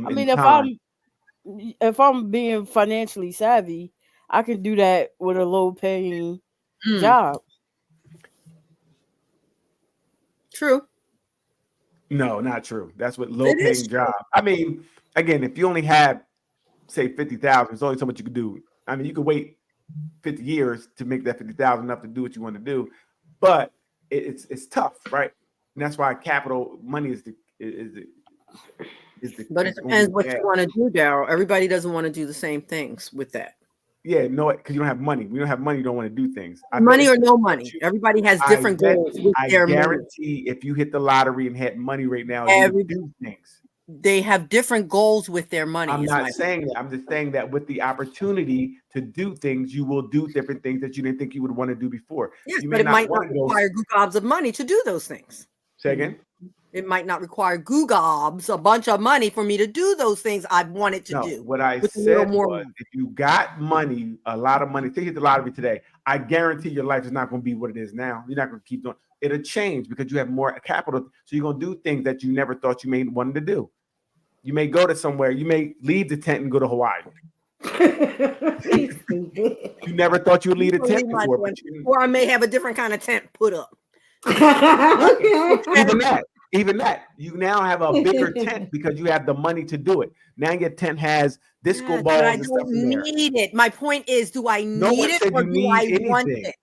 S3: I'm being financially savvy, I can do that with a low paying job.
S2: True.
S4: No, not true. That's what low paying job. I mean, again, if you only had say 50,000, there's only so much you could do. I mean, you could wait 50 years to make that 50,000 enough to do what you want to do, but it's tough, right? And that's why capital money is
S2: But it depends what you want to do, Daryl. Everybody doesn't want to do the same things with that.
S4: Yeah, no, because you don't have money. We don't have money. You don't want to do things.
S2: Money or no money. Everybody has different goals with their money.
S4: I guarantee if you hit the lottery and had money right now, you would do things.
S2: They have different goals with their money.
S4: I'm not saying that. I'm just saying that with the opportunity to do things, you will do different things that you didn't think you would want to do before.
S2: Yes, but it might not require gobs of money to do those things.
S4: Say again?
S2: It might not require gobs, a bunch of money for me to do those things I wanted to do.
S4: What I said was, if you got money, a lot of money, say you hit the lottery today, I guarantee your life is not going to be what it is now. You're not going to keep doing it. It'll change because you have more capital. So you're going to do things that you never thought you may wanted to do. You may go to somewhere. You may leave the tent and go to Hawaii. You never thought you'd leave a tent before.
S2: Or I may have a different kind of tent put up.
S4: Even that, you now have a bigger tent because you have the money to do it. Now your tent has disco balls. But I don't
S2: need it. My point is, do I need it or do I want it?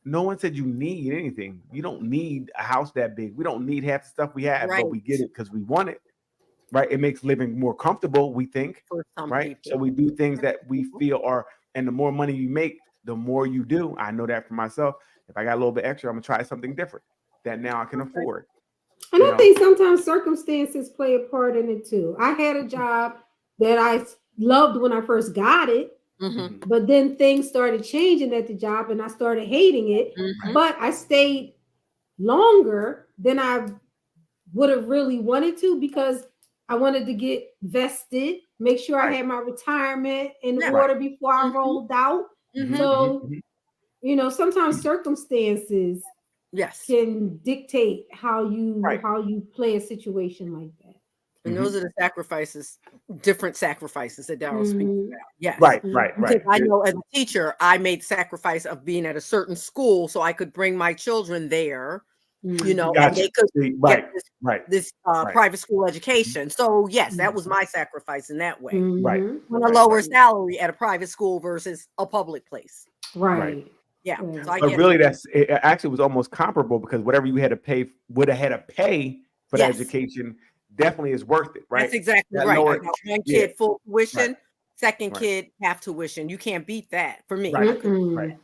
S4: No one said you need anything. You don't need a house that big. We don't need half the stuff we have, but we get it because we want it. Right? It makes living more comfortable, we think. Right? So we do things that we feel are, and the more money you make, the more you do. I know that for myself. If I got a little bit extra, I'm gonna try something different that now I can afford.
S1: And I think sometimes circumstances play a part in it too. I had a job that I loved when I first got it, but then things started changing at the job and I started hating it. But I stayed longer than I would have really wanted to because I wanted to get vested, make sure I had my retirement in order before I rolled out. So, you know, sometimes circumstances can dictate how you play a situation like that.
S2: And those are the sacrifices, different sacrifices that Daryl's speaking about. Yes.
S4: Right.
S2: Because I know as a teacher, I made sacrifice of being at a certain school so I could bring my children there, you know, and they could get this private school education. So yes, that was my sacrifice in that way. On a lower salary at a private school versus a public place.
S1: Right.
S2: Yeah. So
S4: but really it actually was almost comparable because whatever you had to pay for the education definitely is worth it, right?
S2: That's exactly right. I got one kid full tuition, second kid half tuition. You can't beat that for me.
S4: Right.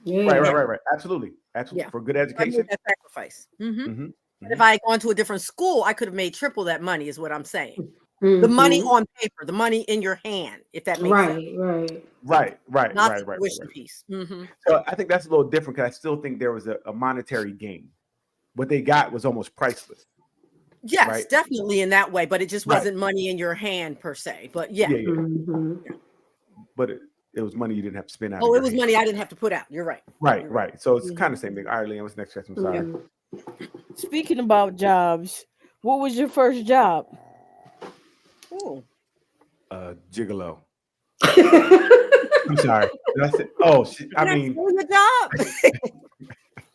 S4: Absolutely. Yeah. For good education.
S2: That sacrifice. But if I had gone to a different school, I could have made triple that money, is what I'm saying. The money on paper, the money in your hand, if that makes sense.
S4: Right.
S2: Not the tuition piece.
S4: So I think that's a little different because I still think there was a monetary gain. What they got was almost priceless.
S2: Yes, definitely in that way, but it just wasn't money in your hand per se. But
S4: but it was money you didn't have to spend out.
S2: Oh, it was money I didn't have to put out. You're right.
S4: Right. So it's kind of the same thing. All right, Liam, what's the next question? I'm sorry.
S3: Speaking about jobs, what was your first job?
S4: Gigolo. I'm sorry. I mean,
S2: your job.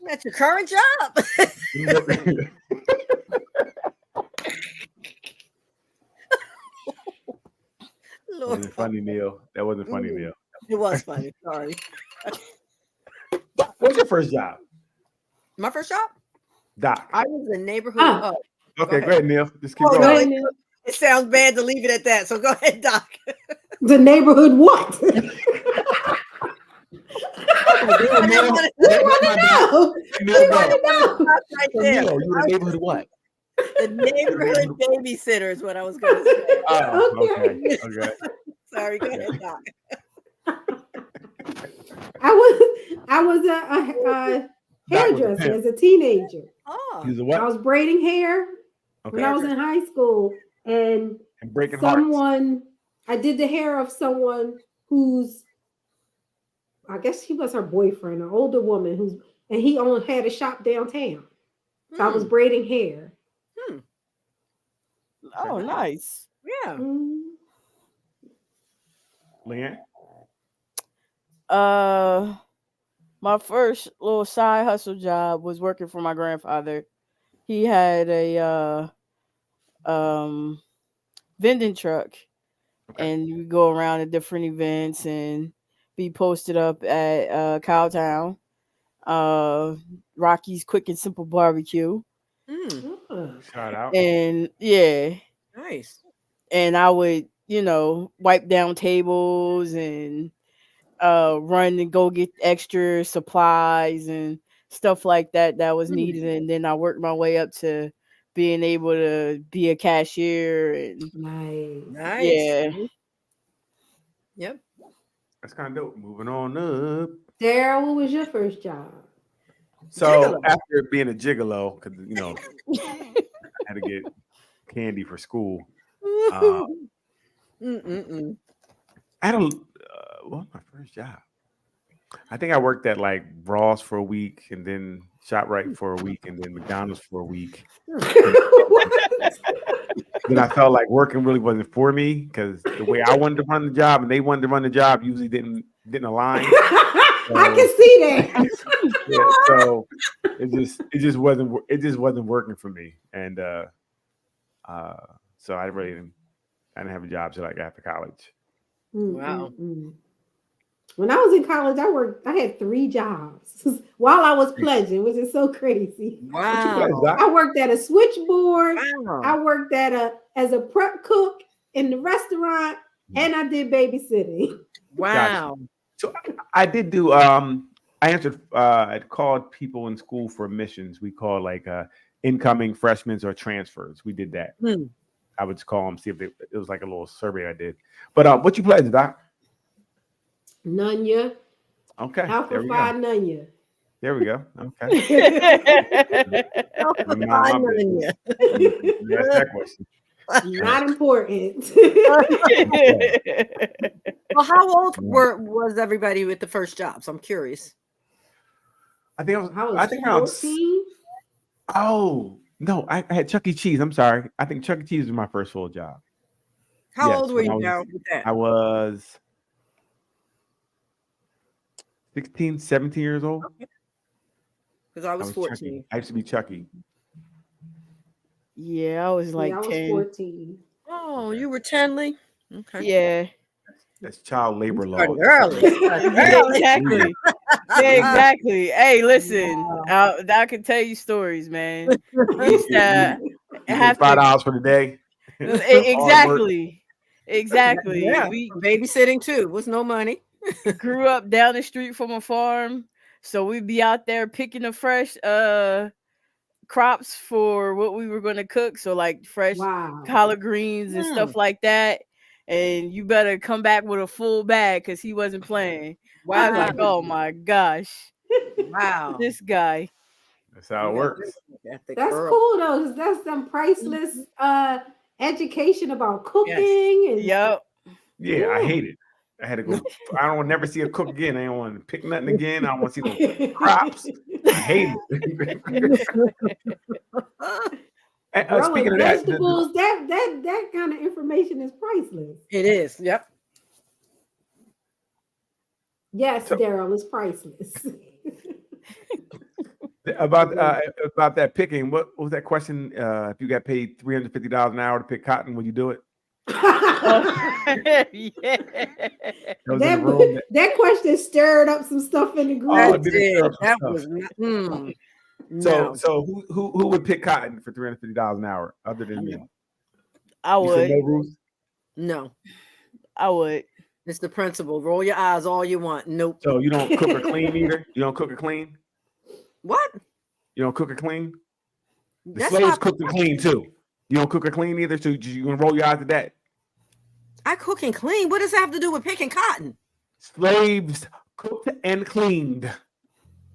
S2: That's your current job.
S4: That wasn't funny, Neil. That wasn't funny, Neil.
S2: It was funny. Sorry.
S4: What's your first job?
S2: My first job?
S4: Doc.
S2: I was a neighborhood.
S4: Okay, go ahead, Neil. Just keep going.
S2: No, it sounds bad to leave it at that. So go ahead, Doc.
S1: The neighborhood what?
S4: You the neighborhood what?
S2: The neighborhood babysitter is what I was going to say.
S4: Oh, okay.
S2: Sorry, go ahead, Doc.
S1: I was a hairdresser as a teenager.
S2: Oh,
S4: you was a what?
S1: I was braiding hair when I was in high school, and
S4: breaking
S1: hearts. I did the hair of someone who's, I guess he was her boyfriend, an older woman and he only had a shop downtown. So I was braiding hair.
S3: Oh, nice.
S2: Yeah.
S4: Leanne?
S3: My first little side hustle job was working for my grandfather. He had a vending truck, and we go around to different events and be posted up at Cowtown, Rocky's Quick and Simple Barbecue.
S4: Shout out.
S3: And
S2: nice.
S3: and I would, wipe down tables and run and go get extra supplies and stuff like that was needed. And then I worked my way up to being able to be a cashier. And
S1: Nice.
S3: yeah.
S2: Yep.
S4: That's kind of dope. Moving on up.
S1: Daryl, what was your first job?
S4: So
S2: Gigolo.
S4: after being a gigolo, because I had to get candy for school. I had what was my first job? I think I worked at like Ross for a week, and then ShopRite for a week, and then McDonald's for a week. Then I felt like working really wasn't for me because the way I wanted to run the job and they wanted to run the job usually didn't align.
S1: I can see that.
S4: Yeah, so it just wasn't working for me, and so I didn't have a job till like after college.
S2: Wow.
S1: When I was in college, I had 3 jobs while I was pledging, which is so crazy.
S2: Wow.
S1: I worked at a switchboard.
S2: Wow.
S1: I worked as a prep cook in the restaurant, and I did babysitting.
S2: Wow.
S4: So I did do I answered I called people in school for missions. We called like incoming freshmen or transfers. We did that. I would just call them, see if it was like a little survey I did. But what you pledged, Doc?
S1: Nunya.
S4: Okay.
S1: Alpha Phi Nunya.
S4: There we go. Okay.
S2: Alpha
S4: Mind
S2: Phi
S4: my
S2: Nunya.
S4: You asked that question.
S1: Not important.
S2: Well, how old was everybody with the first jobs? I'm curious.
S4: I think
S1: I think around 14.
S4: Oh no, I had Chuck E. Cheese. I'm sorry. I think Chuck E. Cheese was my first full job.
S2: How old were you now with that?
S4: I was 16, 17 years old.
S2: Because I was 14.
S4: Chucky. I used to be Chucky.
S3: Yeah, I was like
S1: I was
S3: 10.
S1: 14.
S2: Oh, you were 10, Lee? Okay.
S3: Yeah.
S4: That's child labor law.
S2: Early.
S3: Yeah, exactly. Yeah, exactly. Hey, listen, I can tell you stories, man. We used to have
S4: $5 for the day.
S3: Exactly. Exactly.
S2: Yeah,
S3: We
S2: babysitting too. Was no money.
S3: grew up down the street from a farm, so we'd be out there picking the fresh crops for what we were going to cook. So like fresh collard greens and stuff like that. And you better come back with a full bag because he wasn't playing. Wow. I was like, oh my gosh.
S2: Wow.
S3: This guy.
S4: That's how it works.
S1: That's cool though, because that's some priceless education about cooking. And
S3: yep.
S4: Yeah, I hate it. I had to go. I don't want to never see a cook again. I don't want to pick nothing again. I don't want to see no crops. I hate it.
S1: Speaking of vegetables, that kind of information is priceless.
S2: It is. Yep.
S1: Yes, Daryl, it's priceless.
S4: About that picking, what was that question? If you got paid $350 an hour to pick cotton, would you do it?
S1: Yeah. That question stirred up some stuff in the group.
S4: So who would pick cotton for $350 an hour other than me?
S3: I would.
S2: No,
S3: I would.
S2: It's the principle. Roll your eyes all you want. Nope.
S4: So you don't cook or clean either? You don't cook or clean?
S2: What?
S4: You don't cook or clean? The slaves cook and clean too. You don't cook or clean either, so you gonna roll your eyes at that?
S2: I cook and clean. What does that have to do with picking cotton?
S4: Slaves cooked and cleaned.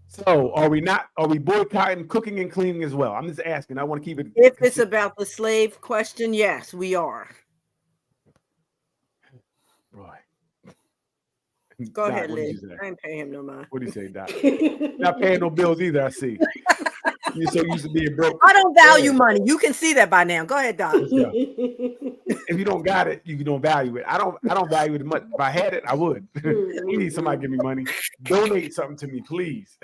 S4: So are we boycotting cooking and cleaning as well? I'm just asking. I want to keep it.
S2: If it's about the slave question, yes, we are.
S4: Roy.
S2: Go ahead, Liz. I ain't paying him no mind.
S4: What do you say, Doc? Not paying no bills either, I see. You're so used to being broke.
S2: I don't value money. You can see that by now. Go ahead, Doc.
S4: Yeah. If you don't got it, you don't value it. I don't value it much. If I had it, I would. You need somebody to give me money. Donate something to me, please.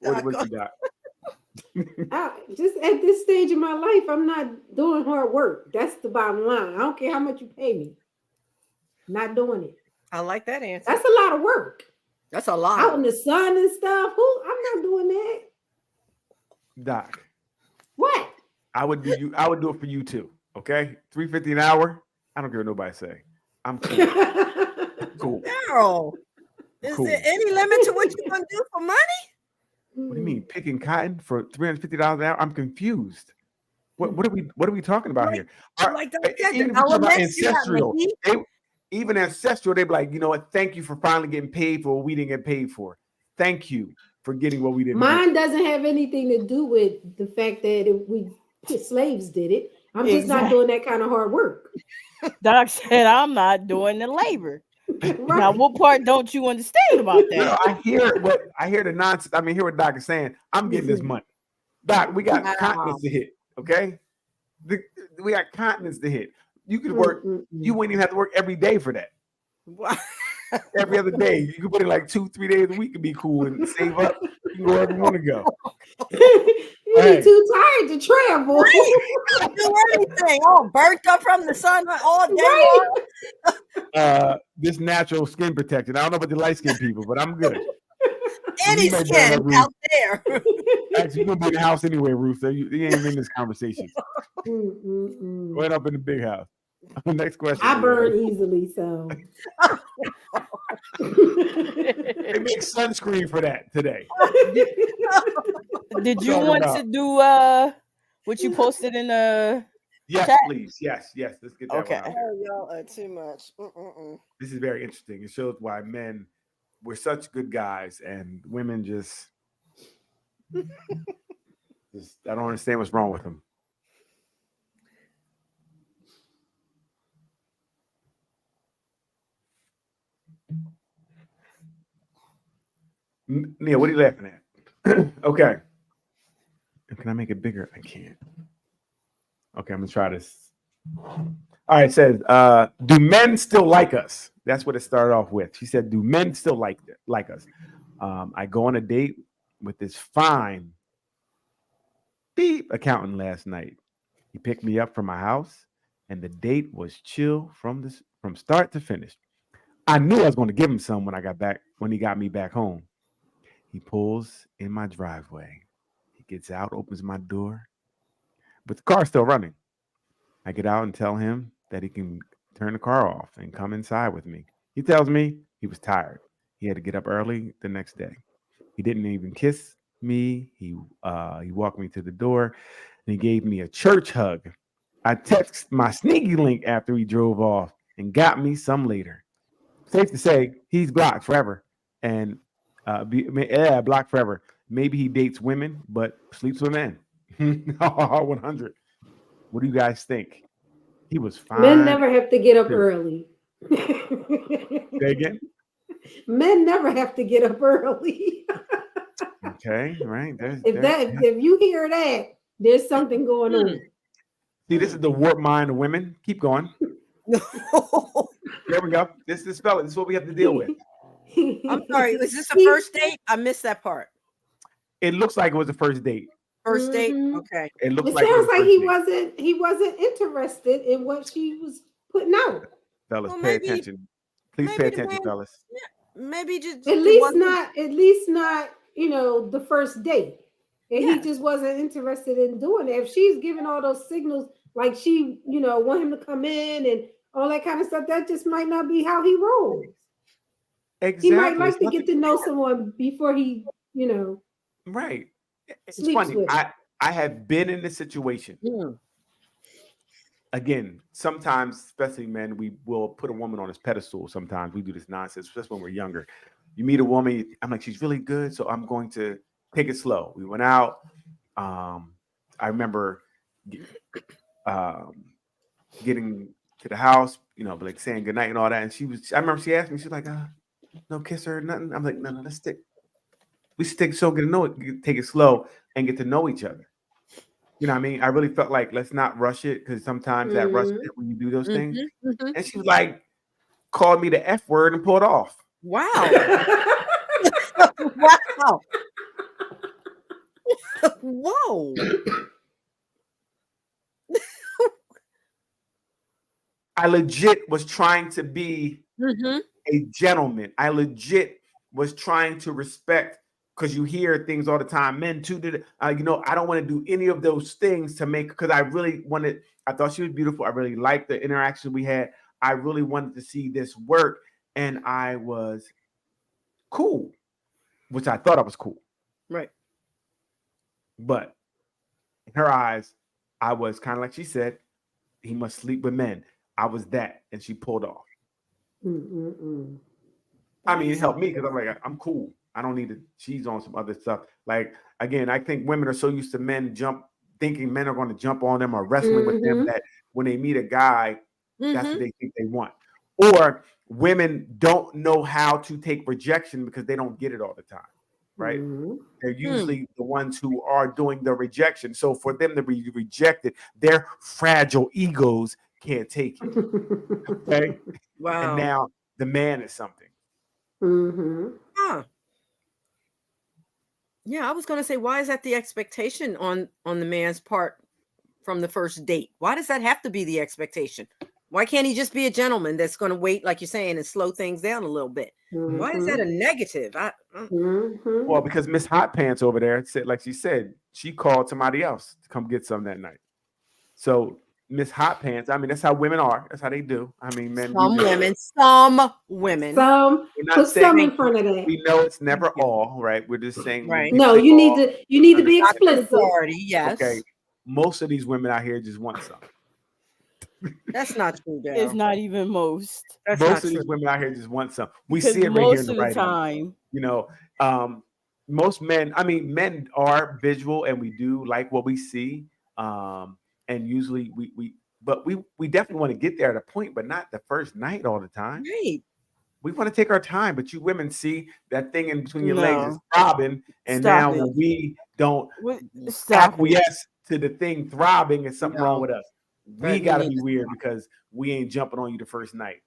S4: What you got?
S1: Just at this stage of my life, I'm not doing hard work. That's the bottom line. I don't care how much you pay me. Not doing it.
S2: I like that answer.
S1: That's a lot of work.
S2: That's a lot.
S1: Out in the sun and stuff. I'm not doing that.
S4: Doc.
S1: What?
S4: I would do it for you too. Okay, $3.50 an hour. I don't care what nobody say. I'm cool. Cool.
S2: Daryl, is
S4: Cool.
S2: there any limit to what you're gonna do for money?
S4: What do you mean picking cotton for $350 an hour? I'm confused. What are we talking about here?
S2: Like I said,
S4: Even
S2: the
S4: if we talk about
S2: elements you got in the
S4: ancestral,
S2: heat.
S4: even ancestral, they be like, you know what? Thank you for finally getting paid for what we didn't get paid for. Thank you for getting what we didn't.
S1: Mine doesn't have anything to do with the fact that we slaves did it. I'm just not doing that kind of hard work.
S3: Doc said, I'm not doing the labor.
S1: Right.
S3: Now, what part don't you understand about that?
S4: No, I hear the nonsense. I mean, hear what Doc is saying. I'm getting this money. Doc, we got continents to hit. Okay, we got continents to hit. You could work. You wouldn't even have to work every day for that. Every other day, you could put in like 2-3 days a week and be cool and save up. You can go wherever you want to go.
S1: You be too tired to travel.
S2: Right. Do anything. Oh, burnt up from the sun all day long.
S4: This natural skin protection. I don't know about the light skinned people, but I'm good.
S2: Any skin out there.
S4: Actually, you're gonna be in the house anyway, Ruth. So you ain't in this conversation. Right up in the big house. Next question.
S1: I burn easily, so
S4: they make sunscreen for that today.
S3: Did you want to do what you posted in the
S4: Yes,
S3: chat?
S4: please. Yes. Let's get that
S3: Okay.
S4: one out there.
S2: Oh, y'all are too much.
S4: This is very interesting. It shows why men we're such good guys and women just I don't understand what's wrong with them. Neil, what are you laughing at? Okay. Can I make it bigger? I can't. Okay, I'm gonna try this. All right, it says, do men still like us? That's what it started off with. She said, do men still like us? I go on a date with this fine accountant last night. He picked me up from my house, and the date was chill from start to finish. I knew I was going to give him some when he got me back home. He pulls in my driveway. He gets out, opens my door, but the car's still running. I get out and tell him that he can turn the car off and come inside with me. He tells me he was tired. He had to get up early the next day. He didn't even kiss me. He walked me to the door and he gave me a church hug. I texted my sneaky link after he drove off and got me some later. Safe to say, he's blocked forever. And blocked forever. Maybe he dates women, but sleeps with men. 100. What do you guys think? He was fine.
S1: Men never have to get up early.
S4: Say again?
S1: Men never have to get up early.
S4: Okay, right.
S1: If you hear that, there's something going on.
S4: See, this is the warped mind of women. Keep going. There we go. This is spell it. This is what we have to deal with.
S2: I'm sorry. Was this the first date? I missed that part.
S4: It looks like it was the first date.
S2: First date? Okay.
S4: It looks
S1: It
S4: like
S1: sounds like
S4: date.
S1: he wasn't interested in what she was putting out.
S4: Fellas, pay attention. Please pay attention, fellas.
S2: Yeah, maybe just
S1: at least not, the first date. And
S2: Yeah.
S1: he just wasn't interested in doing it. If she's giving all those signals, like she, want him to come in and all that kind of stuff, that just might not be how he rolls.
S4: Exactly.
S1: He might like to get to know someone before he,
S4: Right. It's
S1: sleeps
S4: funny.
S1: with
S4: I have been in this situation. Again, sometimes, especially men, we will put a woman on this pedestal. Sometimes we do this nonsense, just when we're younger. You meet a woman, I'm like, she's really good, so I'm going to take it slow. We went out. I remember getting to the house, like saying goodnight and all that. And I remember she asked me, she's like, no kiss her, nothing. I'm like, no, let's stick. We stick so get to know it, take it slow and get to know each other. You know what I mean? I really felt like let's not rush it because sometimes that rush it when you do those things. And she was like, called me the F word and pulled off.
S2: Wow. Wow. Whoa.
S4: I legit was trying to be a gentleman. I legit was trying to respect because you hear things all the time. Men too did, I don't want to do any of those things to make, because I really wanted, I thought she was beautiful. I really liked the interaction we had. I really wanted to see this work, and I was cool, which I thought I was cool.
S2: Right.
S4: But in her eyes, I was kind of like she said, he must sleep with men. I was that, and she pulled off. I mean, it helped me because I'm like, I'm cool. I don't need to cheese on some other stuff. Like, again, I think women are so used to men thinking men are going to jump on them or wrestling with them, that when they meet a guy, that's what they think they want. Or women don't know how to take rejection because they don't get it all the time, right? They're usually the ones who are doing the rejection. So for them to be rejected, their fragile egos can't take it. Okay.
S2: Wow.
S4: And now the man is something.
S2: Huh. Yeah, I was going to say, why is that the expectation on the man's part from the first date? Why does that have to be the expectation? Why can't he just be a gentleman that's going to wait, like you're saying, and slow things down a little bit? Why is that a negative?
S4: Well, because Miss Hot Pants over there said, like she said, she called somebody else to come get some that night. So Miss Hot Pants, I mean, that's how women are. That's how they do. I mean, men.
S2: Some women.
S1: Put some in front of that.
S4: We know it's never all, right? We're just saying,
S2: right.
S1: No, you need to be explicit.
S2: Yes.
S4: Okay. Most of these women out here just want something.
S2: That's not true, Dale.
S3: It's not even most.
S4: Most of these women out here just want something. We see it right here in the writing.
S3: Time.
S4: Most men, I mean, men are visual and we do like what we see. And usually we definitely want to get there at a point, but not the first night all the time.
S2: Right.
S4: We want to take our time, but you women see that thing in between your legs is throbbing, and when we don't acquiesce to the thing throbbing, it's something wrong with us. We gotta be weird because we ain't jumping on you the first night.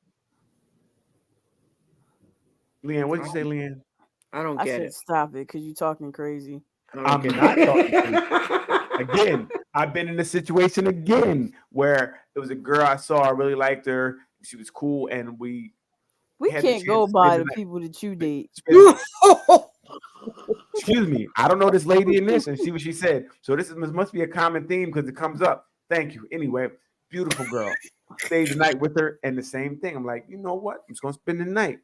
S4: Leanne, what did you say, Leanne?
S2: I don't get it.
S3: Stop it, because you're talking crazy.
S4: I'm not talking crazy. Again, I've been in a situation again where there was a girl I saw, I really liked her, she was cool, and we
S3: can't go by the people that you date.
S4: Excuse me, I don't know this lady in this, and see what she said. So this must be a common theme because it comes up. Thank you. Anyway, beautiful girl. Stayed the night with her, and the same thing. I'm like, you know what? I'm just gonna spend the night.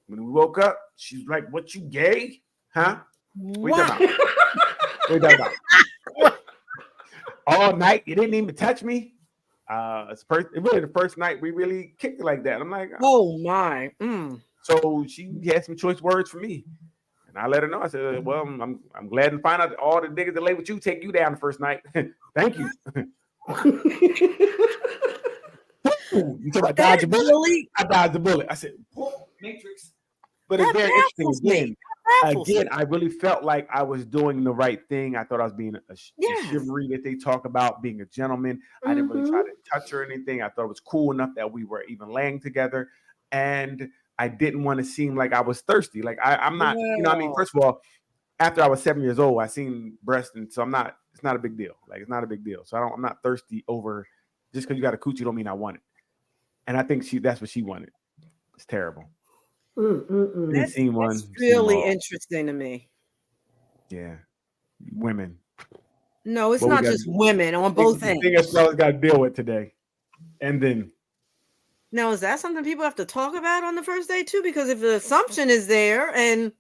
S4: When we woke up, she's like, "What, you gay? Huh? What you talking about? All night, you didn't even touch me." It's really the first night we really kicked it like that. I'm like,
S2: oh my.
S4: So she had some choice words for me, and I let her know. I said, "Well, I'm glad to find out all the niggas that lay with you take you down the first night. Thank you." You talk about dodge a bullet. I dodged the bullet. I said, Matrix. But it's very interesting. Again, I really felt like I was doing the right thing. I thought I was being a chivalry that they talk about, being a gentleman. I didn't really try to touch her or anything. I thought it was cool enough that we were even laying together. And I didn't want to seem like I was thirsty. Like I'm not, I mean, first of all, after I was 7 years old, I seen breast, and so it's not a big deal. Like, it's not a big deal. So I'm not thirsty over just because you got a coochie don't mean I want it. And I think that's what she wanted. It's terrible.
S2: That's really interesting to me.
S4: Yeah. Women.
S2: No, it's not just women on both ends.
S4: The thing us fellas got to deal with today. And then.
S2: Now, is that something people have to talk about on the first day too? Because if the assumption is there and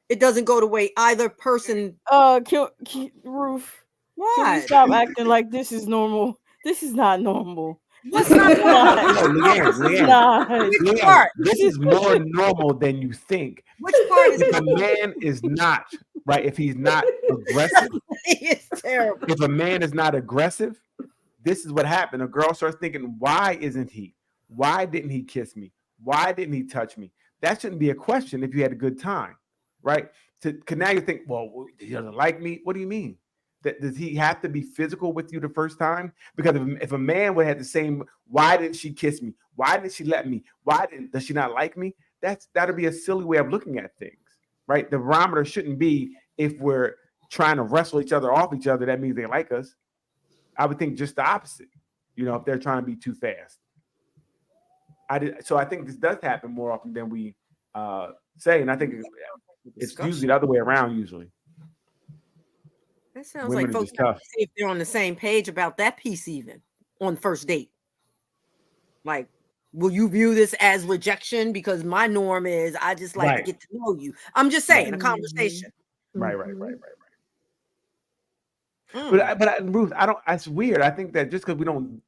S2: it doesn't go the way either person.
S3: Ruth.
S2: Why?
S3: Can you stop acting like this is normal? This is not normal.
S2: What's not normal?
S4: Leanne, this is more normal than you think.
S2: Which part is
S4: if a man is not right? If he's not aggressive,
S2: it's terrible.
S4: If a man is not aggressive, this is what happened. A girl starts thinking, "Why isn't he? Why didn't he kiss me? Why didn't he touch me?" That shouldn't be a question if you had a good time, right? Because now you think, "Well, he doesn't like me." What do you mean? Does he have to be physical with you the first time? Because if a man would have the same, "Why didn't she kiss me? Why didn't she let me? Does she not like me?" That'd be a silly way of looking at things, right? The barometer shouldn't be if we're trying to wrestle each other off each other, that means they like us. I would think just the opposite, if they're trying to be too fast. So I think this does happen more often than we say, and I think It's
S2: Discussion.
S4: usually the other way around. Usually,
S2: That sounds
S4: women
S2: like
S4: are
S2: folks
S4: just
S2: have
S4: tough.
S2: to see if they're on the same page about that piece, even on first date. Like, will you view this as rejection? Because my norm is I just like to
S4: Right.
S2: get to know you. I'm just saying, a
S1: Mhm.
S2: conversation.
S4: Right.
S1: Mhm.
S2: Mm.
S4: But Ruth, I don't. That's weird. I think that just because we don't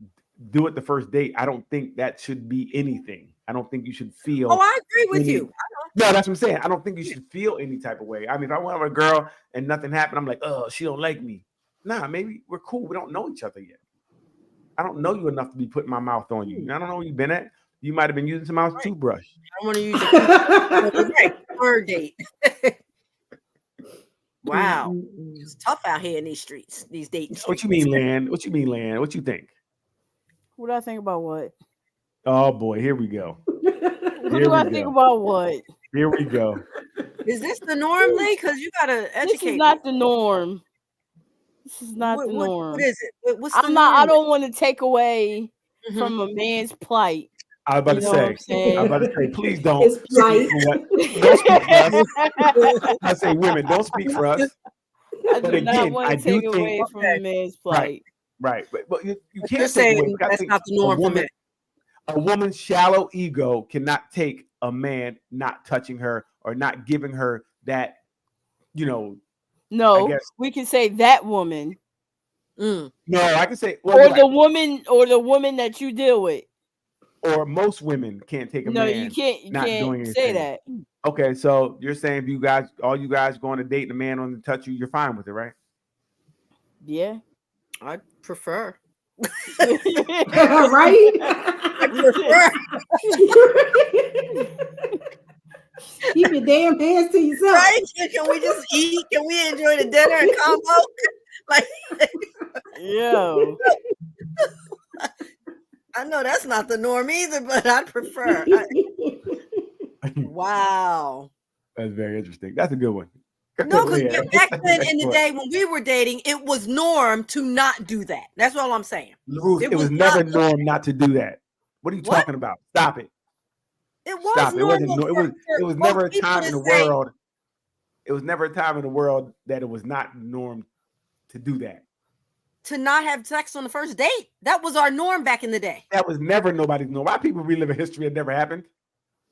S4: do it the first date, I don't think that should be anything. I don't think you should feel.
S2: Oh, I agree with
S4: any-
S2: you.
S4: No, that's what I'm saying. I don't think you should feel any type of way. I mean, if I went with a girl and nothing happened, I'm like, oh, she don't like me. Nah, maybe we're cool. We don't know each other yet. I don't know you enough to be putting my mouth on you. I don't know where you've been at. You might have been using some mouse toothbrush.
S2: I want to use your right, third date. Wow. It's tough out here in these streets, these dating streets.
S4: What you mean, Lan? What you mean, Lan? What you think?
S3: What do I think about what?
S4: Oh boy, here we go.
S3: What
S4: Here
S3: do I
S4: we
S3: think
S4: go.
S3: about what?
S4: Here we go.
S2: Is this the norm, Lee? Because you gotta educate.
S3: This is not the norm. This is not the norm.
S2: What is it? What's the
S3: I'm not. I
S2: norm?
S3: don't want to take away
S2: Mhm.
S3: from a man's plight.
S4: I was about
S3: You
S4: to
S3: know what I'm
S4: say.
S3: saying?
S4: I was about to say, please don't.
S1: It's plight.
S4: Don't speak for us. I say, women, don't speak for us.
S3: I
S4: But
S3: do not
S4: again,
S3: want
S4: I
S3: to
S4: do
S3: take
S4: think-
S3: away from a man's plight.
S4: Right, but you
S2: You're
S4: can't take
S2: saying
S4: away. I
S2: that's
S4: think
S2: not the norm for men.
S4: a woman's shallow ego cannot take a man not touching her or not giving her that, I
S3: No,
S4: guess.
S3: we can say that woman,
S2: Mm.
S4: No, I can say,
S3: or
S4: you're
S3: the
S4: right.
S3: woman that you deal with.
S4: Or most women can't take a
S3: No,
S4: man.
S3: you can't. You
S4: not doing
S3: can't say
S4: anything.
S3: that.
S4: Okay, so you're saying if all you guys go on a date and a man on to touch you, you're fine with it, right?
S3: Yeah.
S2: I prefer.
S1: Right?
S2: I prefer.
S1: Keep your damn hands to yourself.
S2: Right? Can we just eat? Can we enjoy the dinner and combo? Like,
S3: Yo.
S2: I know that's not the norm either, but I prefer. Wow.
S4: That's very interesting. That's a good one.
S2: No, because
S4: Yeah.
S2: back then in the
S4: Excellent.
S2: day when we were dating, it was norm to not do that. That's all I'm saying.
S4: Ruth,
S2: It
S4: it was
S2: was
S4: never
S2: not-
S4: norm not to do that. What are you
S2: What?
S4: talking about? Stop it.
S2: It was
S4: Stop it. It wasn't.
S2: normal.
S4: It was
S2: for
S4: never a
S2: most people
S4: time
S2: to
S4: in the
S2: say-
S4: world. It was never a time in the world that it was not norm to do that.
S2: to not have sex on the first date. That was our norm back in the day.
S4: That was never nobody's norm. Why people relive a history that never happened?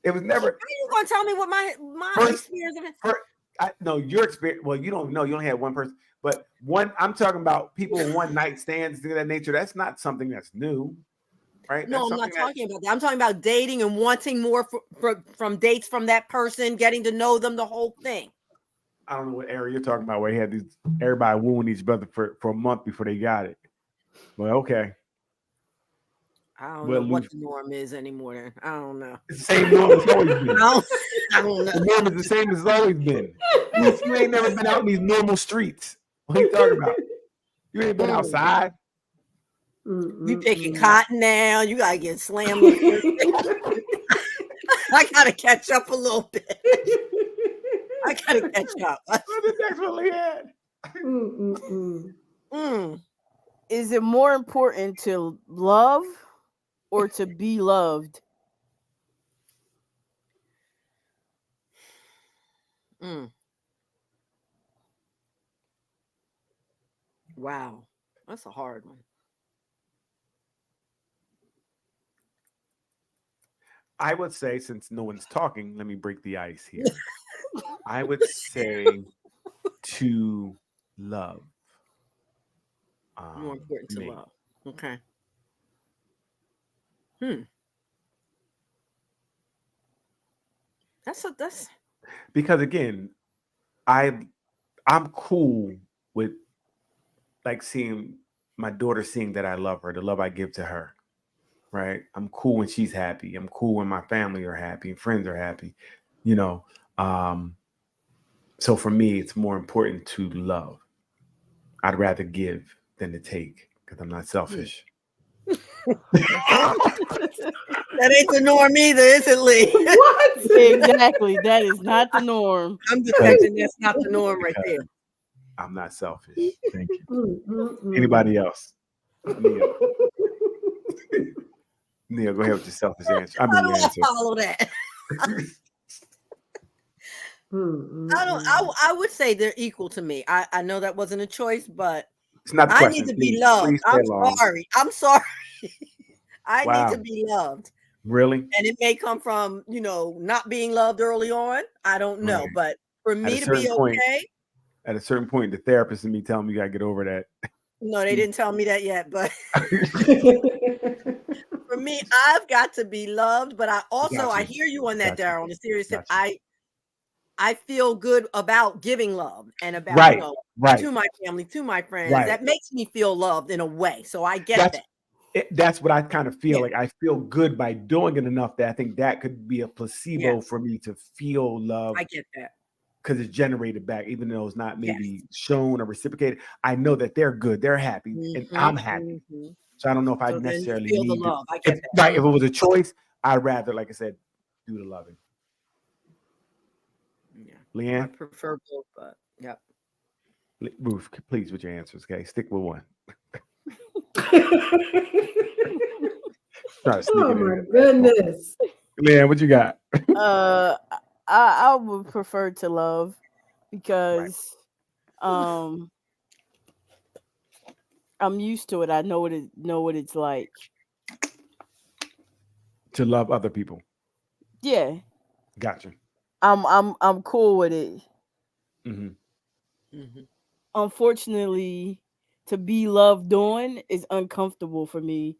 S4: It was never.
S2: How are you gonna tell me what my
S4: First-
S2: experience of it?
S4: No, your experience. Well, you don't know. You only had one person, but one. I'm talking about people in one night stands, things of that nature. That's not something that's new, right?
S2: No,
S4: That's
S2: I'm not
S4: something that-
S2: talking about that. I'm talking about dating and wanting more from dates from that person, getting to know them, the whole thing.
S4: I don't know what area you're talking about where he had everybody wooing each other for a month before they got it. Well, okay.
S2: I don't
S4: Well,
S2: know what
S4: Luke-
S2: the norm is anymore. Then. I don't know.
S4: It's the same norm it's always been.
S2: I don't know.
S4: The norm is the same as it's always been. You ain't never been out in these normal streets. What are you talking about? You ain't been outside.
S2: You picking cotton now. You gotta get slammed. I gotta catch up a little bit. I gotta catch up.
S4: What the next one we had?
S2: Mm.
S3: Is it more important to love or to be loved?
S2: Mm. Wow, that's a hard one.
S4: I would say, since no one's talking, let me break the ice here. I would say to love.
S2: More important to
S4: me.
S2: love. Okay. That's
S4: Because again, I'm cool with like seeing my daughter seeing that I love her, the love I give to her. Right. I'm cool when she's happy. I'm cool when my family are happy and friends are happy, So for me, it's more important to love. I'd rather give than to take because I'm not selfish.
S2: that ain't the norm either, is it, Lee?
S1: What?
S3: Exactly. That is not the norm.
S2: I'm detecting that's not the norm right there.
S4: I'm not selfish. Thank you. Anybody else? Neil, go ahead with your selfish answer. I
S2: How
S4: mean,
S2: do
S4: your
S2: I
S4: answer.
S2: follow that? I would say they're equal to me. I know that wasn't a choice, but
S4: It's not the
S2: I
S4: question.
S2: need to be
S4: Please-
S2: loved.
S4: please stay
S2: I'm
S4: along.
S2: sorry. I'm sorry. I
S4: Wow.
S2: need to be loved.
S4: Really?
S2: And it may come from, not being loved early on. I don't know.
S4: Right.
S2: But for
S4: At
S2: me
S4: a
S2: to be
S4: certain point,
S2: okay,
S4: at a certain point, the therapist and me telling me you gotta get over that.
S2: no, they didn't tell me that yet. But for me, I've got to be loved. But I
S4: Gotcha.
S2: hear you on that,
S4: Gotcha.
S2: Daryl. On a serious tip,
S4: Gotcha.
S2: I feel good about giving love and about
S4: Right. Right.
S2: to my family, to my friends.
S4: Right.
S2: That makes me feel loved in a way. So I get
S4: That's-
S2: that.
S4: That's what I kind of feel
S2: Yeah.
S4: like. I feel good by doing it enough that I think that could be a placebo
S2: Yeah.
S4: for me to feel love
S2: I get that.
S4: because it's generated back, even though it's not maybe shown or reciprocated. I know that they're good, they're happy, and
S2: Mhm,
S4: I'm happy.
S2: mhm.
S4: So I don't know if I
S2: So then you
S4: necessarily
S2: feel the
S4: need to.
S2: love. I get
S4: If,
S2: that.
S4: right, if it was a choice, I'd rather, like I said, do the loving.
S2: Yeah. I
S4: Leanne,
S2: prefer both, but yeah.
S4: Ruth, please with your answers. Okay, stick with one. Try to sneak
S1: Oh
S4: it in
S1: my
S4: there.
S1: goodness.
S4: Leanne, what you got?
S3: I would prefer to love because I'm used to it. I know what it's like.
S4: To love other people.
S3: Yeah.
S4: Gotcha.
S3: I'm cool with it.
S4: Hmm.
S2: Mhm.
S3: Unfortunately, to be loved on is uncomfortable for me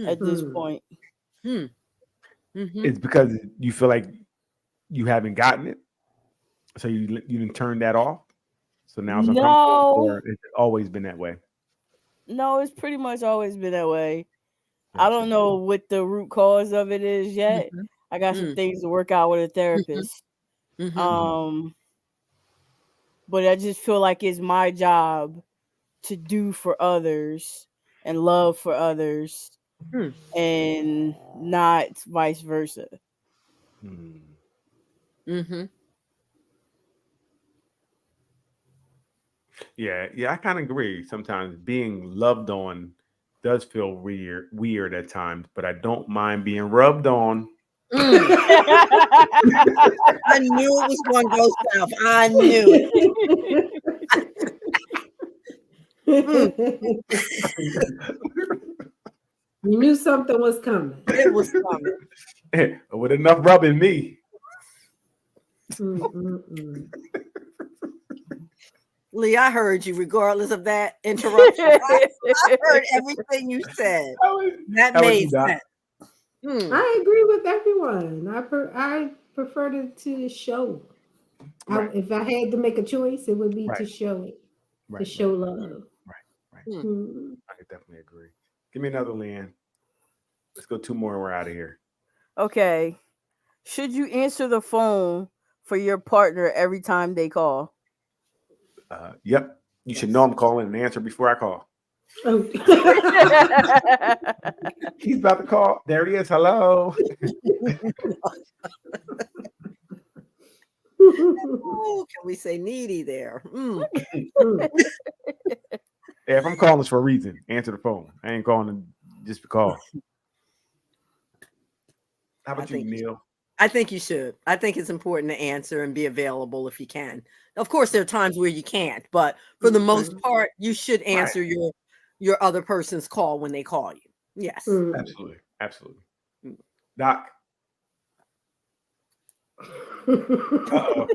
S3: at this
S1: Hmm.
S3: point.
S2: Mhm.
S4: It's because you feel like you haven't gotten it, so you didn't turn that off. So now it's uncomfortable,
S3: No.
S4: or it's always been that way.
S3: No, it's pretty much always been that way. I
S4: Gotcha.
S3: don't know what the root cause of it is yet.
S2: Mhm.
S3: I got some things to work out with a therapist.
S2: Mhm.
S3: But I just feel like it's my job to do for others and love for others and not vice versa.
S4: Hmm.
S2: Mhm.
S4: Yeah, I kind of agree. Sometimes being loved on does feel weird at times, but I don't mind being rubbed on.
S2: I knew it was going to go south. I knew it.
S1: You knew something was coming.
S2: It was coming.
S4: With enough rubbing me.
S2: Lee, I heard you regardless of that interruption. I heard everything you said. That made sense.
S1: I agree with everyone. I prefer to show.
S4: Right.
S1: If I had to make a choice, it would be to
S4: Right.
S1: show it,
S4: Right.
S1: to show love.
S4: Right.
S1: Hmm.
S4: I could definitely agree. Give me another, Leanne. Let's go 2 more and we're out of here.
S3: Okay. Should you answer the phone for your partner every time they call?
S4: Yep. You should know I'm calling and answer before I call.
S1: Oh.
S4: He's about to call. There he is. Hello.
S2: Oh, can we say needy there?
S4: Yeah, if I'm calling, it's for a reason. Answer the phone. I ain't calling just because. How about you, Neil?
S2: I think you should. I think it's important to answer and be available if you can. Of course, there are times where you can't, but for the most part, you should answer your other person's call when they call you. Yes.
S4: Absolutely. Doc. Uh-oh.